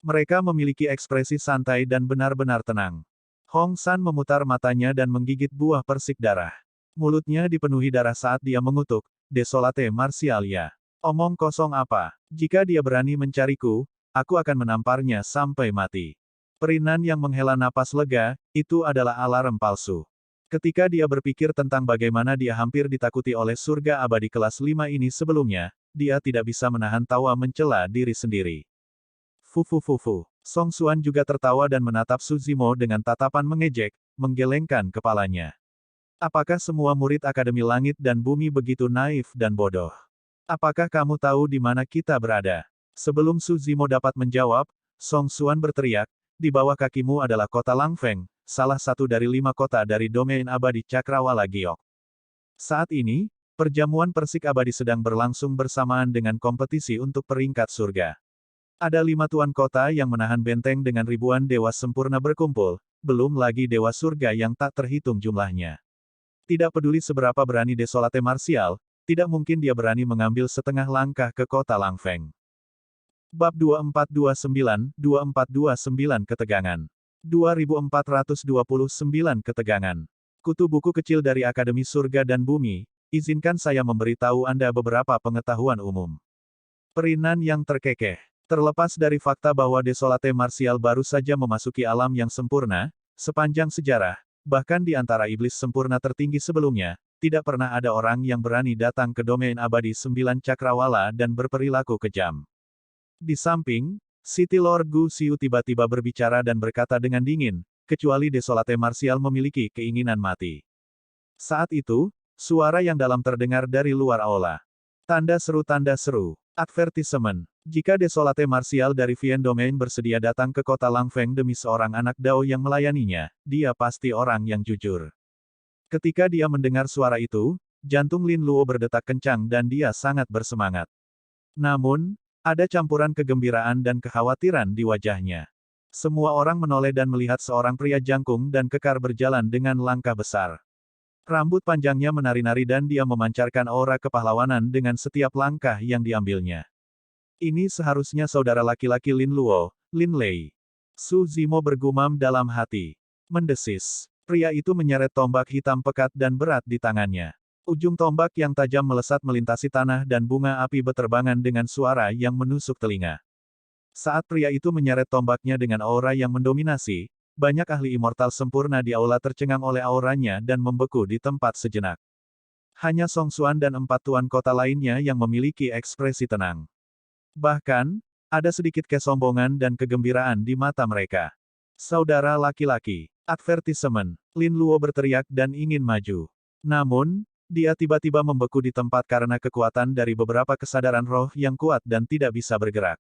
Mereka memiliki ekspresi santai dan benar-benar tenang. Hong San memutar matanya dan menggigit buah persik darah. Mulutnya dipenuhi darah saat dia mengutuk, Desolate Martial ya. Omong kosong apa? Jika dia berani mencariku, aku akan menamparnya sampai mati. Perinan yang menghela napas lega, itu adalah alarm palsu. Ketika dia berpikir tentang bagaimana dia hampir ditakuti oleh surga abadi kelas 5 ini sebelumnya, dia tidak bisa menahan tawa mencela diri sendiri. Fufufufu. Song Xuan juga tertawa dan menatap Su Zimo dengan tatapan mengejek, menggelengkan kepalanya. Apakah semua murid Akademi Langit dan Bumi begitu naif dan bodoh? Apakah kamu tahu di mana kita berada? Sebelum Su Zimo dapat menjawab, Song Xuan berteriak, di bawah kakimu adalah kota Langfeng, salah satu dari 5 kota dari domain abadi Cakrawala Giok. Saat ini, perjamuan persik abadi sedang berlangsung bersamaan dengan kompetisi untuk peringkat surga. Ada 5 tuan kota yang menahan benteng dengan ribuan dewa sempurna berkumpul, belum lagi dewa surga yang tak terhitung jumlahnya. Tidak peduli seberapa berani Desolate Martial, tidak mungkin dia berani mengambil setengah langkah ke kota Langfeng. Bab 2429 Ketegangan. 2429 Ketegangan. Kutu buku kecil dari Akademi Surga dan Bumi, izinkan saya memberitahu Anda beberapa pengetahuan umum. Perinan yang terkekeh. Terlepas dari fakta bahwa Desolate Martial baru saja memasuki alam yang sempurna, sepanjang sejarah, bahkan di antara iblis sempurna tertinggi sebelumnya, tidak pernah ada orang yang berani datang ke domain abadi 9 Cakrawala dan berperilaku kejam. Di samping, City Lord Gu Xiu tiba-tiba berbicara dan berkata dengan dingin, kecuali Desolate Martial memiliki keinginan mati. Saat itu, suara yang dalam terdengar dari luar aula. Tanda seru. Advertisement. Jika Desolate Martial dari Vien Domain bersedia datang ke kota Langfeng demi seorang anak Dao yang melayaninya, dia pasti orang yang jujur. Ketika dia mendengar suara itu, jantung Lin Luo berdetak kencang dan dia sangat bersemangat. Namun, ada campuran kegembiraan dan kekhawatiran di wajahnya. Semua orang menoleh dan melihat seorang pria jangkung dan kekar berjalan dengan langkah besar. Rambut panjangnya menari-nari dan dia memancarkan aura kepahlawanan dengan setiap langkah yang diambilnya. Ini seharusnya saudara laki-laki Lin Luo, Lin Lei. Su Zimo bergumam dalam hati. Mendesis. Pria itu menyeret tombak hitam pekat dan berat di tangannya. Ujung tombak yang tajam melesat melintasi tanah dan bunga api beterbangan dengan suara yang menusuk telinga. Saat pria itu menyeret tombaknya dengan aura yang mendominasi, banyak ahli immortal sempurna di aula tercengang oleh auranya dan membeku di tempat sejenak. Hanya Song Xuan dan 4 tuan kota lainnya yang memiliki ekspresi tenang. Bahkan, ada sedikit kesombongan dan kegembiraan di mata mereka. Saudara laki-laki, advertisement, Lin Luo berteriak dan ingin maju. Namun, dia tiba-tiba membeku di tempat karena kekuatan dari beberapa kesadaran roh yang kuat dan tidak bisa bergerak.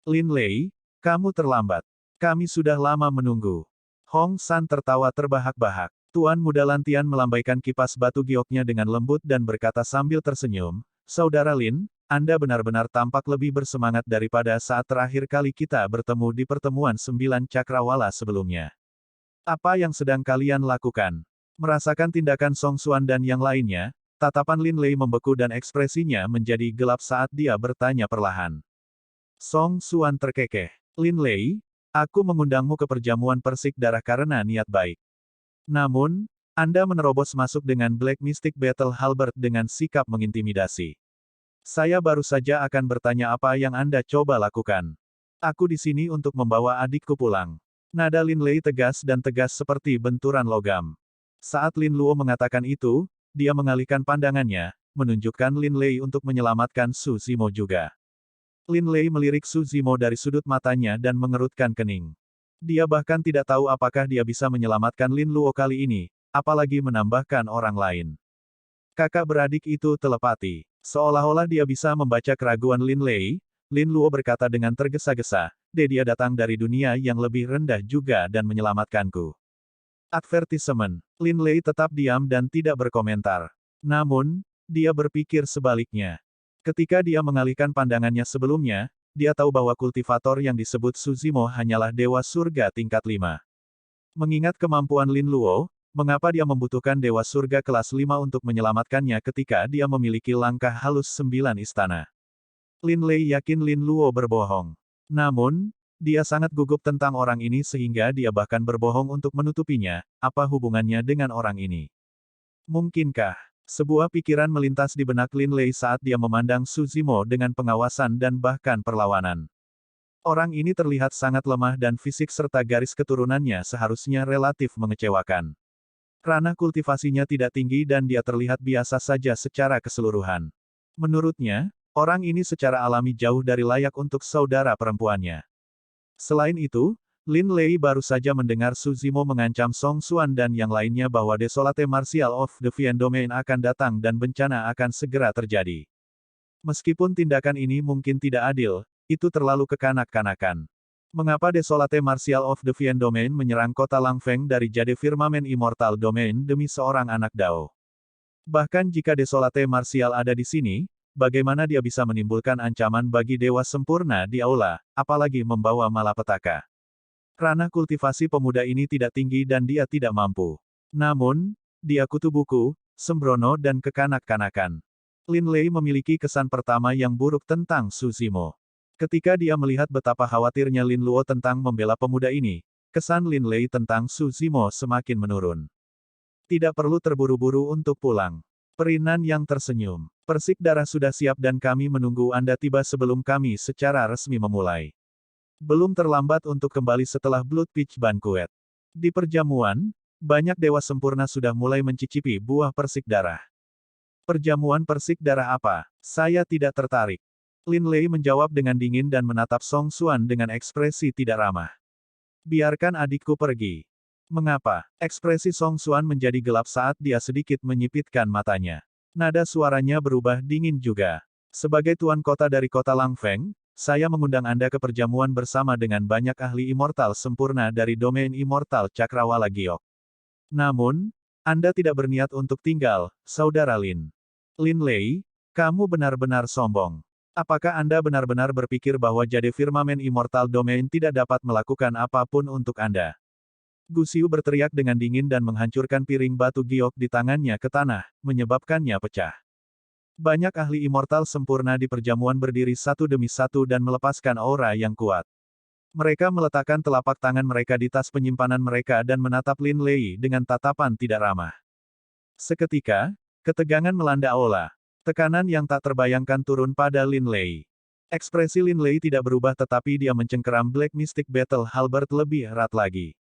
Lin Lei, kamu terlambat. Kami sudah lama menunggu. Hong San tertawa terbahak-bahak. Tuan Muda Lantian melambaikan kipas batu gioknya dengan lembut dan berkata sambil tersenyum, Saudara Lin, Anda benar-benar tampak lebih bersemangat daripada saat terakhir kali kita bertemu di pertemuan 9 cakrawala sebelumnya. Apa yang sedang kalian lakukan? Merasakan tindakan Song Xuan dan yang lainnya, tatapan Lin Lei membeku dan ekspresinya menjadi gelap saat dia bertanya perlahan. Song Xuan terkekeh. Lin Lei, aku mengundangmu ke perjamuan persik darah karena niat baik. Namun, Anda menerobos masuk dengan Black Mystic Battle Halberd dengan sikap mengintimidasi. Saya baru saja akan bertanya apa yang Anda coba lakukan. Aku di sini untuk membawa adikku pulang. Nada Lin Lei tegas dan tegas seperti benturan logam. Saat Lin Luo mengatakan itu, dia mengalihkan pandangannya, menunjukkan Lin Lei untuk menyelamatkan Su Zimo juga. Lin Lei melirik Su Zimo dari sudut matanya dan mengerutkan kening. Dia bahkan tidak tahu apakah dia bisa menyelamatkan Lin Luo kali ini, apalagi menambahkan orang lain. Kakak beradik itu telepati. Seolah-olah dia bisa membaca keraguan Lin Lei, Lin Luo berkata dengan tergesa-gesa, dia datang dari dunia yang lebih rendah juga dan menyelamatkanku. Advertisement. Lin Lei tetap diam dan tidak berkomentar. Namun, dia berpikir sebaliknya. Ketika dia mengalihkan pandangannya sebelumnya, dia tahu bahwa kultivator yang disebut Su Zimo hanyalah dewa surga tingkat 5. Mengingat kemampuan Lin Luo, mengapa dia membutuhkan dewa surga kelas 5 untuk menyelamatkannya ketika dia memiliki langkah halus 9 istana? Lin Lei yakin Lin Luo berbohong. Namun, dia sangat gugup tentang orang ini sehingga dia bahkan berbohong untuk menutupinya, apa hubungannya dengan orang ini? Mungkinkah? Sebuah pikiran melintas di benak Lin Lei saat dia memandang Su Zimo dengan pengawasan dan bahkan perlawanan. Orang ini terlihat sangat lemah dan fisik serta garis keturunannya seharusnya relatif mengecewakan. Ranah kultivasinya tidak tinggi dan dia terlihat biasa saja secara keseluruhan. Menurutnya, orang ini secara alami jauh dari layak untuk saudara perempuannya. Selain itu, Lin Lei baru saja mendengar Su Zimo mengancam Song Xuan dan yang lainnya bahwa Desolate Martial of the Fian Domain akan datang dan bencana akan segera terjadi. Meskipun tindakan ini mungkin tidak adil, itu terlalu kekanak-kanakan. Mengapa Desolate Martial of the Fian Domain menyerang kota Langfeng dari Jade Firmamen Immortal Domain demi seorang anak Dao? Bahkan jika Desolate Martial ada di sini, bagaimana dia bisa menimbulkan ancaman bagi dewa sempurna di aula, apalagi membawa malapetaka? Ranah kultivasi pemuda ini tidak tinggi dan dia tidak mampu. Namun, dia kutu buku, sembrono dan kekanak-kanakan. Lin Lei memiliki kesan pertama yang buruk tentang Su Zimo. Ketika dia melihat betapa khawatirnya Lin Luo tentang membela pemuda ini, kesan Lin Lei tentang Su Zimo semakin menurun. Tidak perlu terburu-buru untuk pulang. Perinan yang tersenyum. Persik darah sudah siap dan kami menunggu Anda tiba sebelum kami secara resmi memulai. Belum terlambat untuk kembali setelah Blood Peach Banquet. Di perjamuan, banyak dewa sempurna sudah mulai mencicipi buah persik darah. Perjamuan persik darah apa? Saya tidak tertarik. Lin Lei menjawab dengan dingin dan menatap Song Xuan dengan ekspresi tidak ramah. Biarkan adikku pergi. Mengapa? Ekspresi Song Xuan menjadi gelap saat dia sedikit menyipitkan matanya. Nada suaranya berubah dingin juga. Sebagai tuan kota dari kota Langfeng, saya mengundang Anda ke perjamuan bersama dengan banyak ahli immortal sempurna dari domain immortal Cakrawala Giok. Namun, Anda tidak berniat untuk tinggal, Saudara Lin. Lin Lei, kamu benar-benar sombong. Apakah Anda benar-benar berpikir bahwa Jade Firmamen Immortal Domain tidak dapat melakukan apapun untuk Anda? Gu Xiu berteriak dengan dingin dan menghancurkan piring batu giok di tangannya ke tanah, menyebabkannya pecah. Banyak ahli immortal sempurna di perjamuan berdiri satu demi satu dan melepaskan aura yang kuat. Mereka meletakkan telapak tangan mereka di tas penyimpanan mereka dan menatap Lin Lei dengan tatapan tidak ramah. Seketika, ketegangan melanda aula. Tekanan yang tak terbayangkan turun pada Lin Lei. Ekspresi Lin Lei tidak berubah tetapi dia mencengkeram Black Mystic Battle Halberd lebih erat lagi.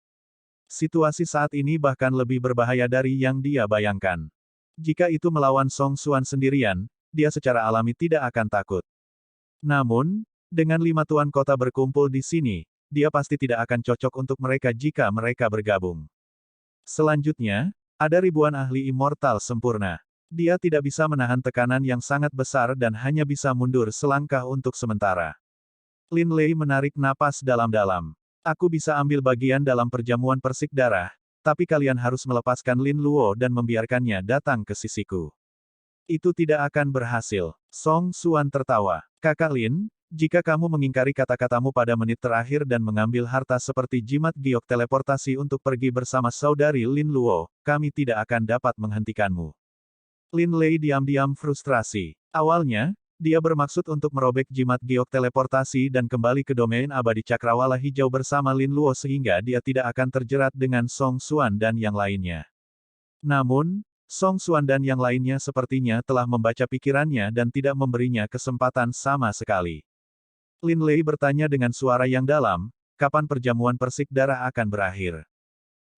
Situasi saat ini bahkan lebih berbahaya dari yang dia bayangkan. Jika itu melawan Song Xuan sendirian, dia secara alami tidak akan takut. Namun, dengan 5 tuan kota berkumpul di sini, dia pasti tidak akan cocok untuk mereka jika mereka bergabung. Selanjutnya, ada ribuan ahli immortal sempurna. Dia tidak bisa menahan tekanan yang sangat besar dan hanya bisa mundur selangkah untuk sementara. Lin Lei menarik napas dalam-dalam. Aku bisa ambil bagian dalam perjamuan persik darah, tapi kalian harus melepaskan Lin Luo dan membiarkannya datang ke sisiku. Itu tidak akan berhasil. Song Xuan tertawa. Kakak Lin, jika kamu mengingkari kata-katamu pada menit terakhir dan mengambil harta seperti jimat giok teleportasi untuk pergi bersama saudari Lin Luo, kami tidak akan dapat menghentikanmu. Lin Lei diam-diam frustrasi. Awalnya, dia bermaksud untuk merobek jimat giok teleportasi dan kembali ke domain abadi cakrawala hijau bersama Lin Luo sehingga dia tidak akan terjerat dengan Song Xuan dan yang lainnya. Namun, Song Xuan dan yang lainnya sepertinya telah membaca pikirannya dan tidak memberinya kesempatan sama sekali. Lin Lei bertanya dengan suara yang dalam, kapan perjamuan persik darah akan berakhir?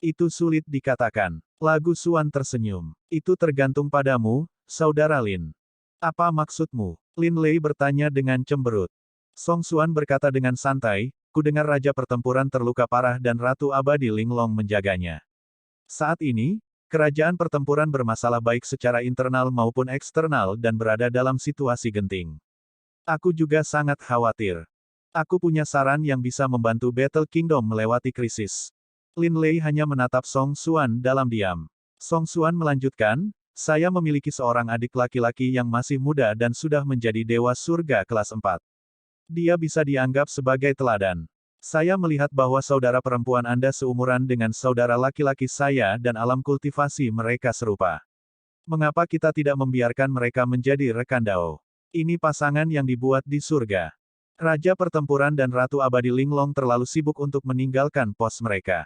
Itu sulit dikatakan. Lagu Xuan tersenyum. Itu tergantung padamu, Saudara Lin. Apa maksudmu? Lin Lei bertanya dengan cemberut. Song Xuan berkata dengan santai, ku dengar Raja Pertempuran terluka parah dan Ratu Abadi Linglong menjaganya. Saat ini, Kerajaan Pertempuran bermasalah baik secara internal maupun eksternal dan berada dalam situasi genting. Aku juga sangat khawatir. Aku punya saran yang bisa membantu Battle Kingdom melewati krisis. Lin Lei hanya menatap Song Xuan dalam diam. Song Xuan melanjutkan, saya memiliki seorang adik laki-laki yang masih muda dan sudah menjadi dewa surga kelas 4. Dia bisa dianggap sebagai teladan. Saya melihat bahwa saudara perempuan Anda seumuran dengan saudara laki-laki saya dan alam kultivasi mereka serupa. Mengapa kita tidak membiarkan mereka menjadi rekan Dao? Ini pasangan yang dibuat di surga. Raja Pertempuran dan Ratu Abadi Linglong terlalu sibuk untuk meninggalkan pos mereka.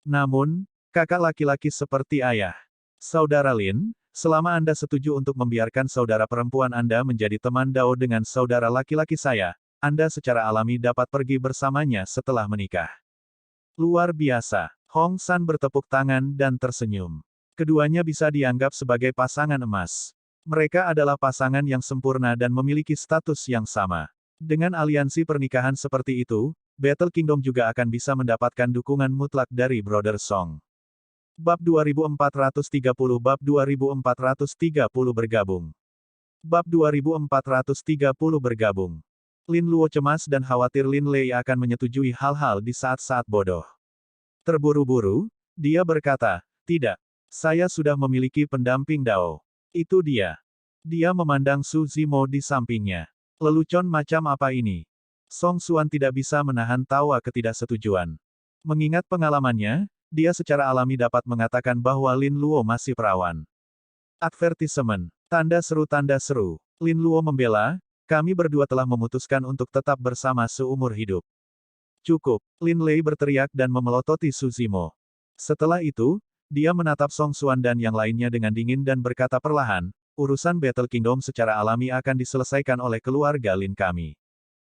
Namun, kakak laki-laki seperti ayah. Saudara Lin, selama Anda setuju untuk membiarkan saudara perempuan Anda menjadi teman Dao dengan saudara laki-laki saya, Anda secara alami dapat pergi bersamanya setelah menikah. Luar biasa. Hong San bertepuk tangan dan tersenyum. Keduanya bisa dianggap sebagai pasangan emas. Mereka adalah pasangan yang sempurna dan memiliki status yang sama. Dengan aliansi pernikahan seperti itu, Battle Kingdom juga akan bisa mendapatkan dukungan mutlak dari Brother Song. Bab 2430 Bab 2430 bergabung. Bab 2430 bergabung. Lin Luo cemas dan khawatir Lin Lei akan menyetujui hal-hal di saat-saat bodoh. Terburu-buru, dia berkata, tidak. Saya sudah memiliki pendamping Dao. Itu dia. Dia memandang Su Zimo di sampingnya. Lelucon macam apa ini? Song Xuan tidak bisa menahan tawa ketidaksetujuan. Mengingat pengalamannya, dia secara alami dapat mengatakan bahwa Lin Luo masih perawan. Advertisement. Tanda seru. Lin Luo membela, kami berdua telah memutuskan untuk tetap bersama seumur hidup. Cukup. Lin Lei berteriak dan memelototi Su Zimo. Setelah itu, dia menatap Song Xuan dan yang lainnya dengan dingin dan berkata perlahan, urusan Battle Kingdom secara alami akan diselesaikan oleh keluarga Lin kami.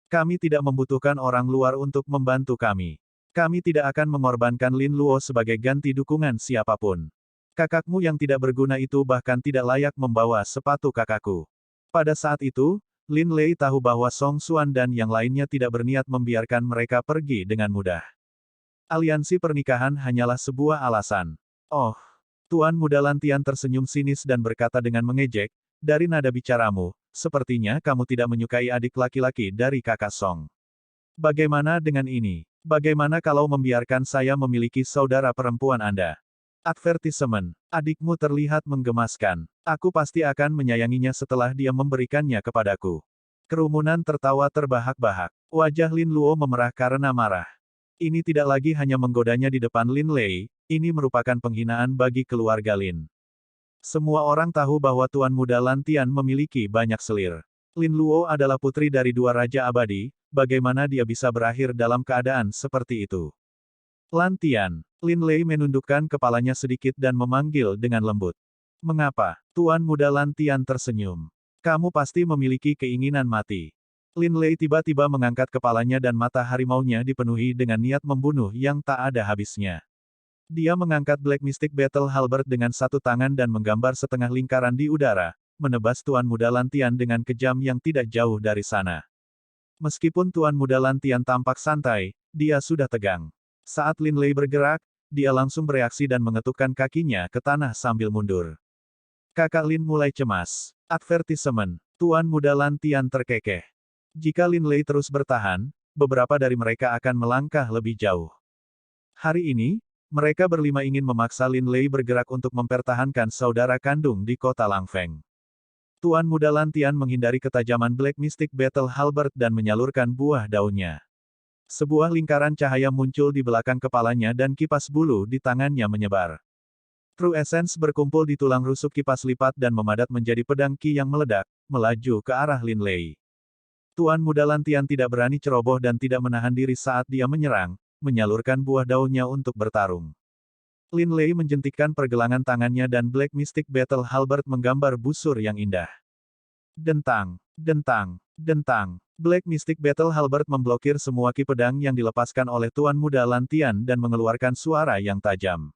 Kami tidak membutuhkan orang luar untuk membantu kami. Kami tidak akan mengorbankan Lin Luo sebagai ganti dukungan siapapun. Kakakmu yang tidak berguna itu bahkan tidak layak membawa sepatu kakakku. Pada saat itu, Lin Lei tahu bahwa Song Xuan dan yang lainnya tidak berniat membiarkan mereka pergi dengan mudah. Aliansi pernikahan hanyalah sebuah alasan. Oh, Tuan Muda Lantian tersenyum sinis dan berkata dengan mengejek, dari nada bicaramu, sepertinya kamu tidak menyukai adik laki-laki dari kakak Song. Bagaimana dengan ini? Bagaimana kalau membiarkan saya memiliki saudara perempuan Anda? Advertisement. Adikmu terlihat menggemaskan. Aku pasti akan menyayanginya setelah dia memberikannya kepadaku. Kerumunan tertawa terbahak-bahak. Wajah Lin Luo memerah karena marah. Ini tidak lagi hanya menggodanya di depan Lin Lei, ini merupakan penghinaan bagi keluarga Lin. Semua orang tahu bahwa Tuan Muda Lantian memiliki banyak selir. Lin Luo adalah putri dari dua raja abadi, bagaimana dia bisa berakhir dalam keadaan seperti itu? Lantian. Lin Lei menundukkan kepalanya sedikit dan memanggil dengan lembut. Mengapa? Tuan Muda Lantian tersenyum. Kamu pasti memiliki keinginan mati. Lin Lei tiba-tiba mengangkat kepalanya dan mata harimaunya dipenuhi dengan niat membunuh yang tak ada habisnya. Dia mengangkat Black Mystic Battle Halberd dengan satu tangan dan menggambar setengah lingkaran di udara, menebas Tuan Muda Lantian dengan kejam yang tidak jauh dari sana. Meskipun Tuan Muda Lantian tampak santai, dia sudah tegang. Saat Lin Lei bergerak, dia langsung bereaksi dan mengetukkan kakinya ke tanah sambil mundur. Kakak Lin mulai cemas. Advertisement. Tuan Muda Lantian terkekeh. Jika Lin Lei terus bertahan, beberapa dari mereka akan melangkah lebih jauh. Hari ini, mereka berlima ingin memaksa Lin Lei bergerak untuk mempertahankan saudara kandung di kota Langfeng. Tuan Muda Lantian menghindari ketajaman Black Mystic Battle Halberd dan menyalurkan buah daunnya. Sebuah lingkaran cahaya muncul di belakang kepalanya dan kipas bulu di tangannya menyebar. True Essence berkumpul di tulang rusuk kipas lipat dan memadat menjadi pedang Qi yang meledak, melaju ke arah Lin Lei. Tuan Muda Lantian tidak berani ceroboh dan tidak menahan diri saat dia menyerang, menyalurkan buah daunnya untuk bertarung. Lin Lei menjentikkan pergelangan tangannya dan Black Mystic Battle Halberd menggambar busur yang indah. Dentang, dentang, dentang. Black Mystic Battle Halberd memblokir semua ki pedang yang dilepaskan oleh Tuan Muda Lantian dan mengeluarkan suara yang tajam.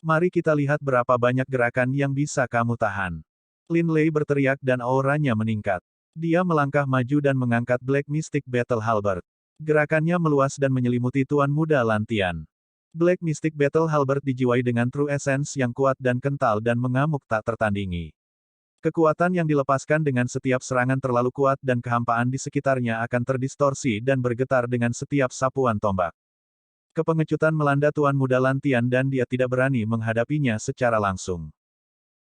Mari kita lihat berapa banyak gerakan yang bisa kamu tahan. Lin Lei berteriak dan auranya meningkat. Dia melangkah maju dan mengangkat Black Mystic Battle Halberd. Gerakannya meluas dan menyelimuti Tuan Muda Lantian. Black Mystic Battle Halberd dijiwai dengan True Essence yang kuat dan kental dan mengamuk tak tertandingi. Kekuatan yang dilepaskan dengan setiap serangan terlalu kuat dan kehampaan di sekitarnya akan terdistorsi dan bergetar dengan setiap sapuan tombak. Kepengecutan melanda Tuan Muda Lantian dan dia tidak berani menghadapinya secara langsung.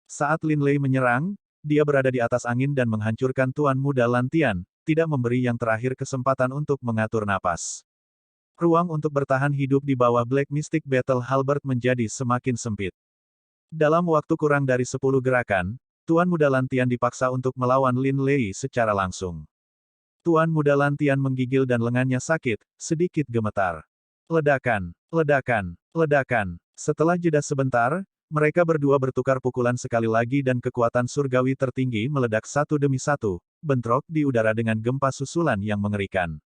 Saat Lin Lei menyerang, dia berada di atas angin dan menghancurkan Tuan Muda Lantian, tidak memberi yang terakhir kesempatan untuk mengatur napas. Ruang untuk bertahan hidup di bawah Black Mystic Battle Halberd menjadi semakin sempit. Dalam waktu kurang dari 10 gerakan, Tuan Muda Lantian dipaksa untuk melawan Lin Lei secara langsung. Tuan Muda Lantian menggigil dan lengannya sakit, sedikit gemetar. Ledakan, ledakan, ledakan. Setelah jeda sebentar, mereka berdua bertukar pukulan sekali lagi dan kekuatan surgawi tertinggi meledak satu demi satu, bentrok di udara dengan gempa susulan yang mengerikan.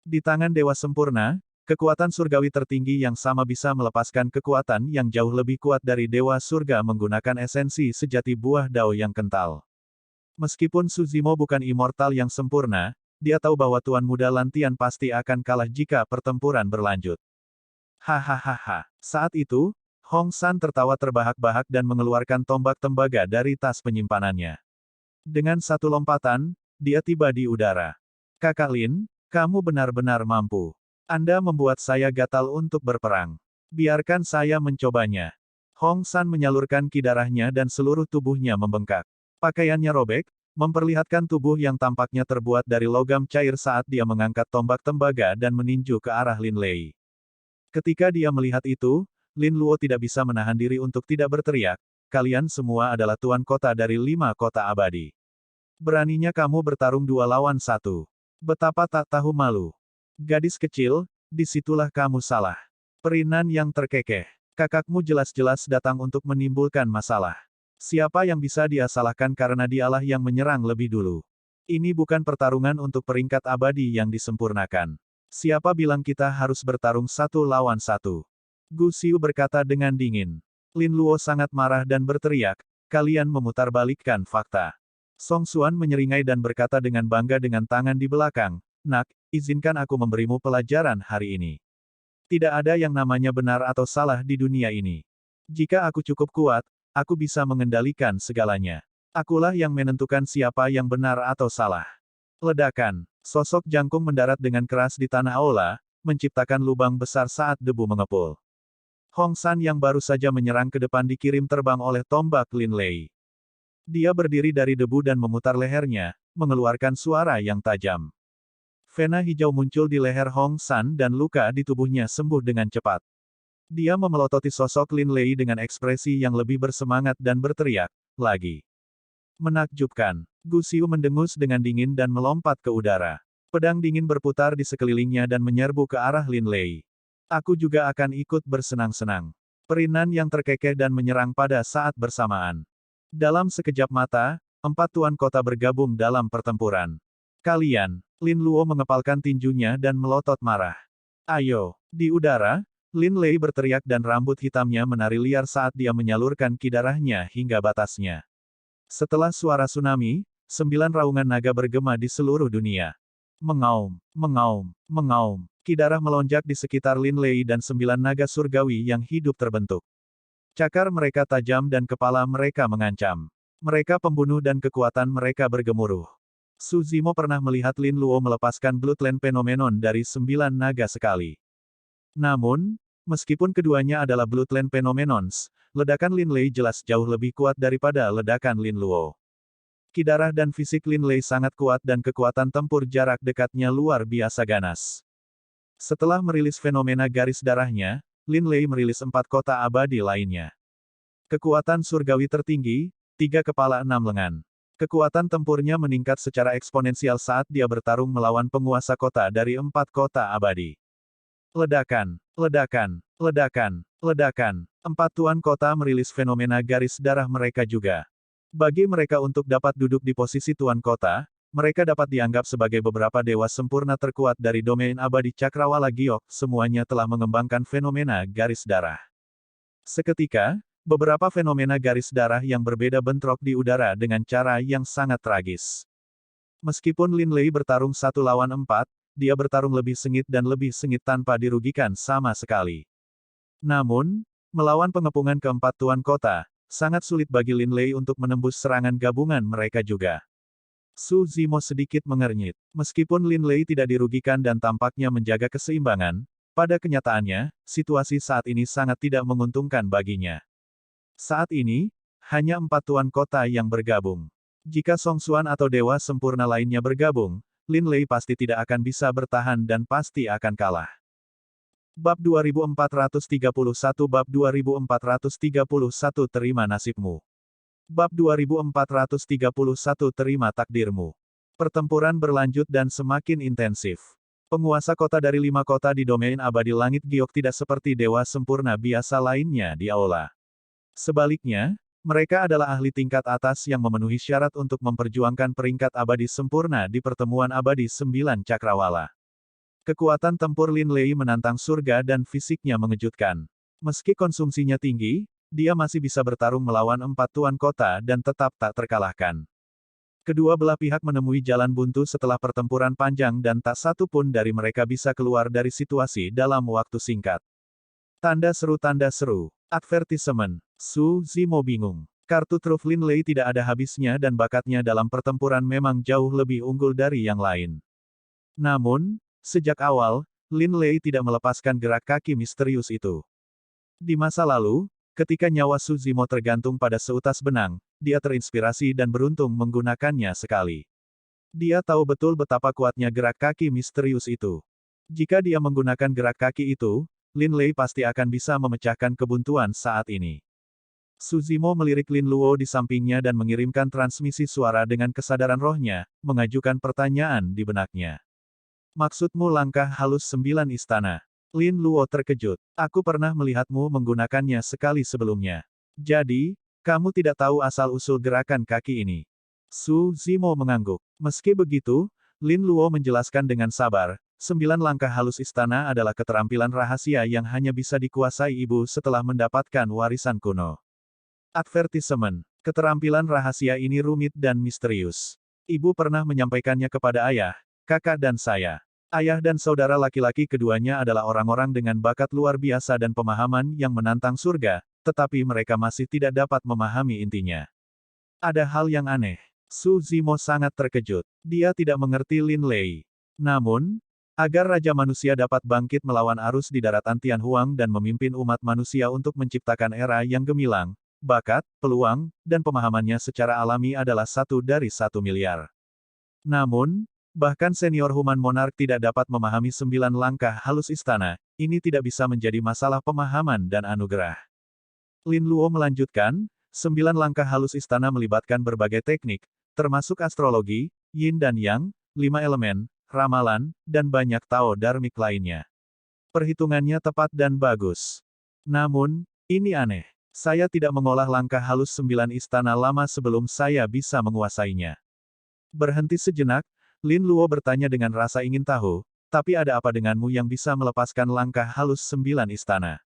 Di tangan Dewa Sempurna, kekuatan surgawi tertinggi yang sama bisa melepaskan kekuatan yang jauh lebih kuat dari Dewa Surga menggunakan esensi sejati buah dao yang kental. Meskipun Suzimo bukan immortal yang sempurna, dia tahu bahwa Tuan Muda Lantian pasti akan kalah jika pertempuran berlanjut. Hahaha. Saat itu, Hong San tertawa terbahak-bahak dan mengeluarkan tombak tembaga dari tas penyimpanannya. Dengan satu lompatan, dia tiba di udara. Kakak Lin, kamu benar-benar mampu. Anda membuat saya gatal untuk berperang. Biarkan saya mencobanya. Hong San menyalurkan ki darahnya dan seluruh tubuhnya membengkak. Pakaiannya robek, memperlihatkan tubuh yang tampaknya terbuat dari logam cair saat dia mengangkat tombak tembaga dan meninju ke arah Lin Lei. Ketika dia melihat itu, Lin Luo tidak bisa menahan diri untuk tidak berteriak, kalian semua adalah tuan kota dari 5 kota abadi. Beraninya kamu bertarung 2 lawan 1. Betapa tak tahu malu. Gadis kecil, disitulah kamu salah. Perinan yang terkekeh. Kakakmu jelas-jelas datang untuk menimbulkan masalah. Siapa yang bisa dia salahkan karena dialah yang menyerang lebih dulu. Ini bukan pertarungan untuk peringkat abadi yang disempurnakan. Siapa bilang kita harus bertarung 1 lawan 1? Gu Xiu berkata dengan dingin. Lin Luo sangat marah dan berteriak, kalian memutarbalikkan fakta. Song Xuan menyeringai dan berkata dengan bangga dengan tangan di belakang, Nak, izinkan aku memberimu pelajaran hari ini. Tidak ada yang namanya benar atau salah di dunia ini. Jika aku cukup kuat, aku bisa mengendalikan segalanya. Akulah yang menentukan siapa yang benar atau salah. Ledakan. Sosok jangkung mendarat dengan keras di tanah aula, menciptakan lubang besar saat debu mengepul. Hong San yang baru saja menyerang ke depan dikirim terbang oleh tombak Lin Lei. Dia berdiri dari debu dan memutar lehernya, mengeluarkan suara yang tajam. Vena hijau muncul di leher Hong San dan luka di tubuhnya sembuh dengan cepat. Dia memelototi sosok Lin Lei dengan ekspresi yang lebih bersemangat dan berteriak, lagi. Menakjubkan. Gu Xiu mendengus dengan dingin dan melompat ke udara. Pedang dingin berputar di sekelilingnya dan menyerbu ke arah Lin Lei. Aku juga akan ikut bersenang-senang. Perinan yang terkekeh dan menyerang pada saat bersamaan. Dalam sekejap mata, 4 tuan kota bergabung dalam pertempuran. Kalian, Lin Luo mengepalkan tinjunya dan melotot marah. Ayo, di udara, Lin Lei berteriak dan rambut hitamnya menari liar saat dia menyalurkan ki darahnya hingga batasnya. Setelah suara tsunami, 9 raungan naga bergema di seluruh dunia. Mengaum, mengaum, mengaum. Ki darah melonjak di sekitar Lin Lei dan 9 naga surgawi yang hidup terbentuk. Cakar mereka tajam dan kepala mereka mengancam. Mereka pembunuh dan kekuatan mereka bergemuruh. Su Zimo pernah melihat Lin Luo melepaskan Bloodline Phenomenon dari 9 naga sekali. Namun, meskipun keduanya adalah Bloodline Phenomenons, ledakan Lin Lei jelas jauh lebih kuat daripada ledakan Lin Luo. Ki darah dan fisik Lin Lei sangat kuat dan kekuatan tempur jarak dekatnya luar biasa ganas. Setelah merilis fenomena garis darahnya, Lin Lei merilis 4 kota abadi lainnya. Kekuatan surgawi tertinggi, 3 kepala 6 lengan. Kekuatan tempurnya meningkat secara eksponensial saat dia bertarung melawan penguasa kota dari 4 kota abadi. Ledakan, ledakan, ledakan, ledakan. 4 tuan kota merilis fenomena garis darah mereka juga. Bagi mereka untuk dapat duduk di posisi tuan kota, mereka dapat dianggap sebagai beberapa dewa sempurna terkuat dari domain abadi Cakrawala Giok, semuanya telah mengembangkan fenomena garis darah. Seketika, beberapa fenomena garis darah yang berbeda bentrok di udara dengan cara yang sangat tragis. Meskipun Lin Lei bertarung 1 lawan 4, dia bertarung lebih sengit dan lebih sengit tanpa dirugikan sama sekali. Namun, melawan pengepungan keempat tuan kota, sangat sulit bagi Lin Lei untuk menembus serangan gabungan mereka juga. Su Zimo sedikit mengernyit. Meskipun Lin Lei tidak dirugikan dan tampaknya menjaga keseimbangan, pada kenyataannya, situasi saat ini sangat tidak menguntungkan baginya. Saat ini, hanya 4 tuan kota yang bergabung. Jika Song Xuan atau dewa sempurna lainnya bergabung, Lin Lei pasti tidak akan bisa bertahan dan pasti akan kalah. Bab 2431 Bab 2431 Terima nasibmu. Bab 2431 Terima takdirmu. Pertempuran berlanjut dan semakin intensif. Penguasa kota dari 5 kota di domain abadi langit giok tidak seperti dewa sempurna biasa lainnya di aula. Sebaliknya, mereka adalah ahli tingkat atas yang memenuhi syarat untuk memperjuangkan peringkat abadi sempurna di pertemuan abadi 9 Cakrawala. Kekuatan tempur Lin Lei menantang surga dan fisiknya mengejutkan. Meski konsumsinya tinggi, dia masih bisa bertarung melawan 4 tuan kota dan tetap tak terkalahkan. Kedua belah pihak menemui jalan buntu setelah pertempuran panjang dan tak satu pun dari mereka bisa keluar dari situasi dalam waktu singkat. Tanda seru. Advertisement. Su Zimo bingung. Kartu truf Lin Lei tidak ada habisnya dan bakatnya dalam pertempuran memang jauh lebih unggul dari yang lain. Namun, sejak awal, Lin Lei tidak melepaskan gerak kaki misterius itu. Di masa lalu, ketika nyawa Su Zimo tergantung pada seutas benang, dia terinspirasi dan beruntung menggunakannya sekali. Dia tahu betul betapa kuatnya gerak kaki misterius itu. Jika dia menggunakan gerak kaki itu, Lin Lei pasti akan bisa memecahkan kebuntuan saat ini. Su Zimo melirik Lin Luo di sampingnya dan mengirimkan transmisi suara dengan kesadaran rohnya, mengajukan pertanyaan di benaknya. Maksudmu langkah halus 9 istana? Lin Luo terkejut. Aku pernah melihatmu menggunakannya sekali sebelumnya. Jadi, kamu tidak tahu asal-usul gerakan kaki ini. Su Zimo mengangguk. Meski begitu, Lin Luo menjelaskan dengan sabar, 9 langkah halus istana adalah keterampilan rahasia yang hanya bisa dikuasai ibu setelah mendapatkan warisan kuno. Advertisement. Keterampilan rahasia ini rumit dan misterius. Ibu pernah menyampaikannya kepada ayah, kakak dan saya. Ayah dan saudara laki-laki keduanya adalah orang-orang dengan bakat luar biasa dan pemahaman yang menantang surga, tetapi mereka masih tidak dapat memahami intinya. Ada hal yang aneh. Su Zimo sangat terkejut. Dia tidak mengerti Lin Lei. Namun, Agar Raja Manusia dapat bangkit melawan arus di daratan Tianhuang dan memimpin umat manusia untuk menciptakan era yang gemilang, bakat, peluang, dan pemahamannya secara alami adalah 1 dari 1 miliar. Namun, bahkan senior Human Monarch tidak dapat memahami 9 langkah halus istana, ini tidak bisa menjadi masalah pemahaman dan anugerah. Lin Luo melanjutkan, 9 langkah halus istana melibatkan berbagai teknik, termasuk astrologi, yin dan yang, 5 elemen, ramalan, dan banyak Tao Dharmik lainnya. Perhitungannya tepat dan bagus. Namun, ini aneh. Saya tidak mengolah langkah halus 9 istana lama sebelum saya bisa menguasainya. Berhenti sejenak, Lin Luo bertanya dengan rasa ingin tahu, tapi ada apa denganmu yang bisa melepaskan langkah halus 9 istana?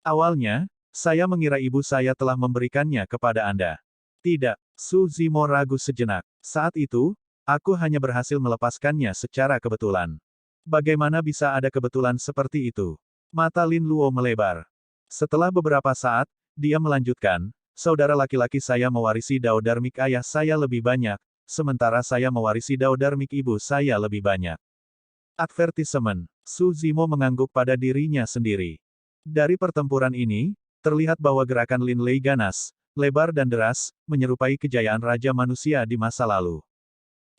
Awalnya, saya mengira ibu saya telah memberikannya kepada Anda. Tidak, Su Zimo ragu sejenak. Saat itu, aku hanya berhasil melepaskannya secara kebetulan. Bagaimana bisa ada kebetulan seperti itu? Mata Lin Luo melebar. Setelah beberapa saat, dia melanjutkan, saudara laki-laki saya mewarisi Dao Dharmik ayah saya lebih banyak, sementara saya mewarisi Dao Dharmik ibu saya lebih banyak. Advertisement. Su Zimo mengangguk pada dirinya sendiri. Dari pertempuran ini, terlihat bahwa gerakan Lin Lei ganas, lebar dan deras, menyerupai kejayaan Raja Manusia di masa lalu.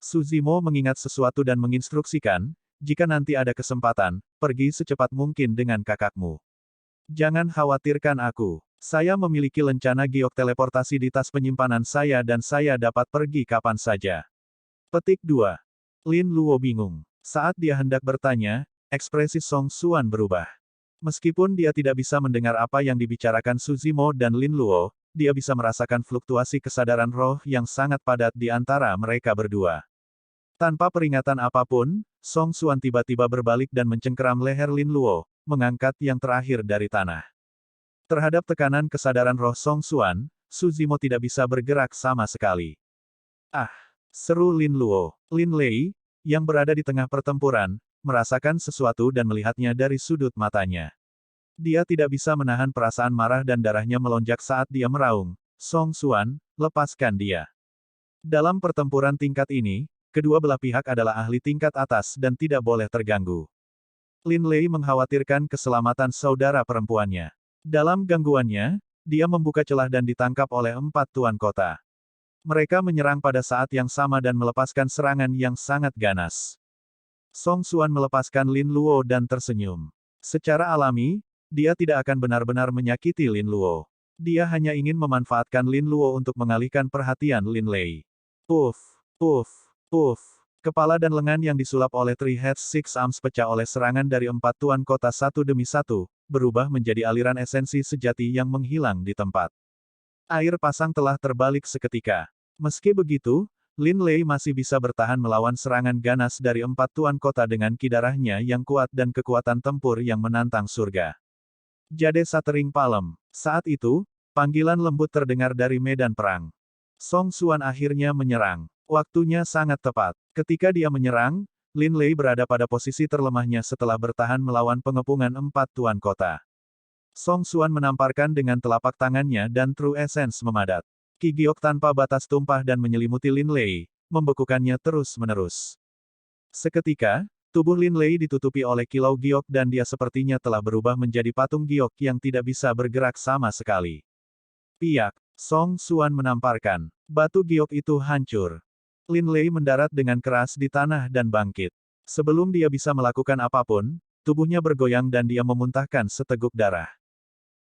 Su Zimo mengingat sesuatu dan menginstruksikan, jika nanti ada kesempatan, pergi secepat mungkin dengan kakakmu. Jangan khawatirkan aku. Saya memiliki lencana giok teleportasi di tas penyimpanan saya dan saya dapat pergi kapan saja. Petik 2. Lin Luo bingung. Saat dia hendak bertanya, ekspresi Song Xuan berubah. Meskipun dia tidak bisa mendengar apa yang dibicarakan Su Zimo dan Lin Luo, dia bisa merasakan fluktuasi kesadaran roh yang sangat padat di antara mereka berdua. Tanpa peringatan apapun, Song Xuan tiba-tiba berbalik dan mencengkeram leher Lin Luo, mengangkat yang terakhir dari tanah. Terhadap tekanan kesadaran roh Song Xuan, Su Zimo tidak bisa bergerak sama sekali. Ah! Seru Lin Luo. Lin Lei, yang berada di tengah pertempuran, merasakan sesuatu dan melihatnya dari sudut matanya. Dia tidak bisa menahan perasaan marah dan darahnya melonjak saat dia meraung, Song Xuan, lepaskan dia. Dalam pertempuran tingkat ini, kedua belah pihak adalah ahli tingkat atas dan tidak boleh terganggu. Lin Lei mengkhawatirkan keselamatan saudara perempuannya. Dalam gangguannya, dia membuka celah dan ditangkap oleh 4 tuan kota. Mereka menyerang pada saat yang sama dan melepaskan serangan yang sangat ganas. Song Xuan melepaskan Lin Luo dan tersenyum. Secara alami, dia tidak akan benar-benar menyakiti Lin Luo. Dia hanya ingin memanfaatkan Lin Luo untuk mengalihkan perhatian Lin Lei. Puff, puff. Puff! Kepala dan lengan yang disulap oleh Three Heads Six Arms pecah oleh serangan dari 4 tuan kota satu demi satu, berubah menjadi aliran esensi sejati yang menghilang di tempat. Air pasang telah terbalik seketika. Meski begitu, Lin Lei masih bisa bertahan melawan serangan ganas dari 4 tuan kota dengan kidarahnya yang kuat dan kekuatan tempur yang menantang surga. Jade Satering Palem. Saat itu, panggilan lembut terdengar dari medan perang. Song Xuan akhirnya menyerang. Waktunya sangat tepat. Ketika dia menyerang, Lin Lei berada pada posisi terlemahnya setelah bertahan melawan pengepungan 4 tuan kota. Song Xuan menamparkan dengan telapak tangannya dan True Essence memadat. Ki giok tanpa batas tumpah dan menyelimuti Lin Lei, membekukannya terus-menerus. Seketika, tubuh Lin Lei ditutupi oleh kilau giok dan dia sepertinya telah berubah menjadi patung giok yang tidak bisa bergerak sama sekali. Piak! Song Xuan menamparkan. Batu giok itu hancur. Lin Lei mendarat dengan keras di tanah dan bangkit. Sebelum dia bisa melakukan apapun, tubuhnya bergoyang dan dia memuntahkan seteguk darah.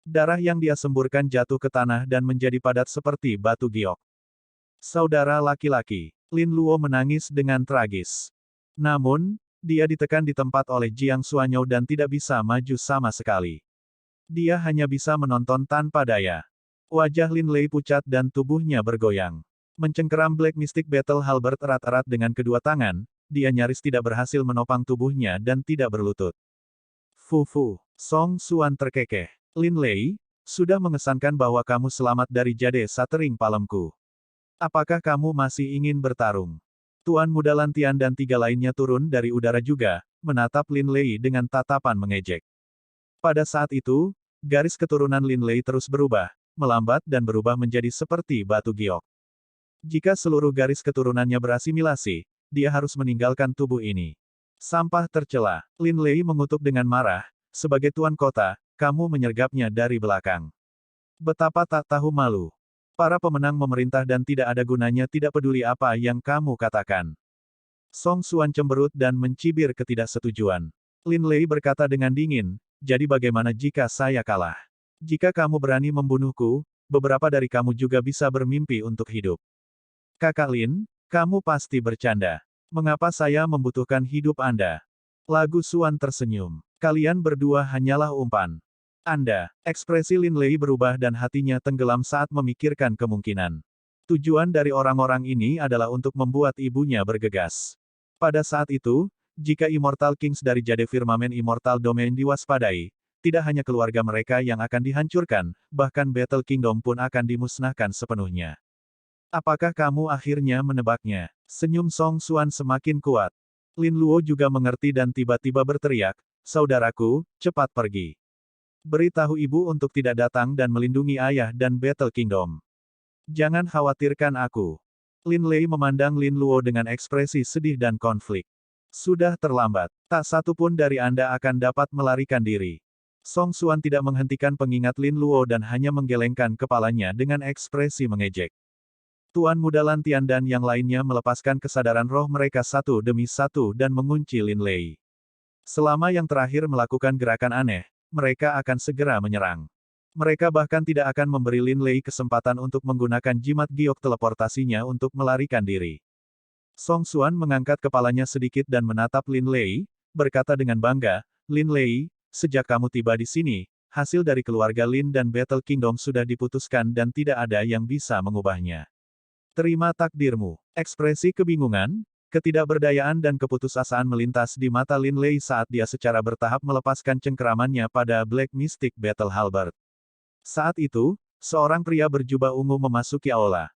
Darah yang dia semburkan jatuh ke tanah dan menjadi padat seperti batu giok. Saudara laki-laki, Lin Luo menangis dengan tragis. Namun, dia ditekan di tempat oleh Jiang Xuanyou dan tidak bisa maju sama sekali. Dia hanya bisa menonton tanpa daya. Wajah Lin Lei pucat dan tubuhnya bergoyang. Mencengkeram Black Mystic Battle Halberd erat-erat dengan kedua tangan, dia nyaris tidak berhasil menopang tubuhnya dan tidak berlutut. Fufu, Song Xuan terkekeh. Lin Lei, sudah mengesankan bahwa kamu selamat dari Jade Satering Palemku. Apakah kamu masih ingin bertarung? Tuan Muda Lantian dan 3 lainnya turun dari udara juga, menatap Lin Lei dengan tatapan mengejek. Pada saat itu, garis keturunan Lin Lei terus berubah, melambat dan berubah menjadi seperti batu giok. Jika seluruh garis keturunannya berasimilasi, dia harus meninggalkan tubuh ini. Sampah tercela. Lin Lei mengutuk dengan marah, sebagai tuan kota, kamu menyergapnya dari belakang. Betapa tak tahu malu. Para pemenang memerintah dan tidak ada gunanya tidak peduli apa yang kamu katakan. Song Xuan cemberut dan mencibir ketidaksetujuan. Lin Lei berkata dengan dingin, jadi bagaimana jika saya kalah? Jika kamu berani membunuhku, beberapa dari kamu juga bisa bermimpi untuk hidup. Kakak Lin, kamu pasti bercanda. Mengapa saya membutuhkan hidup Anda? Lagu Xuan tersenyum. Kalian berdua hanyalah umpan. Anda, ekspresi Lin Lei berubah dan hatinya tenggelam saat memikirkan kemungkinan. Tujuan dari orang-orang ini adalah untuk membuat ibunya bergegas. Pada saat itu, jika Immortal Kings dari Jade Firmamen Immortal Domain diwaspadai, tidak hanya keluarga mereka yang akan dihancurkan, bahkan Battle Kingdom pun akan dimusnahkan sepenuhnya. Apakah kamu akhirnya menebaknya? Senyum Song Xuan semakin kuat. Lin Luo juga mengerti dan tiba-tiba berteriak, saudaraku, cepat pergi. Beritahu ibu untuk tidak datang dan melindungi ayah dan Battle Kingdom. Jangan khawatirkan aku. Lin Lei memandang Lin Luo dengan ekspresi sedih dan konflik. Sudah terlambat. Tak satu pun dari Anda akan dapat melarikan diri. Song Xuan tidak menghentikan pengingat Lin Luo dan hanya menggelengkan kepalanya dengan ekspresi mengejek. Tuan Muda Lantian dan yang lainnya melepaskan kesadaran roh mereka satu demi satu dan mengunci Lin Lei. Selama yang terakhir melakukan gerakan aneh, mereka akan segera menyerang. Mereka bahkan tidak akan memberi Lin Lei kesempatan untuk menggunakan jimat giok teleportasinya untuk melarikan diri. Song Xuan mengangkat kepalanya sedikit dan menatap Lin Lei, berkata dengan bangga, Lin Lei, sejak kamu tiba di sini, hasil dari keluarga Lin dan Battle Kingdom sudah diputuskan dan tidak ada yang bisa mengubahnya. Terima takdirmu. Ekspresi kebingungan, ketidakberdayaan dan keputusasaan melintas di mata Lin Lei saat dia secara bertahap melepaskan cengkeramannya pada Black Mystic Battle Halberd. Saat itu, seorang pria berjubah ungu memasuki aula.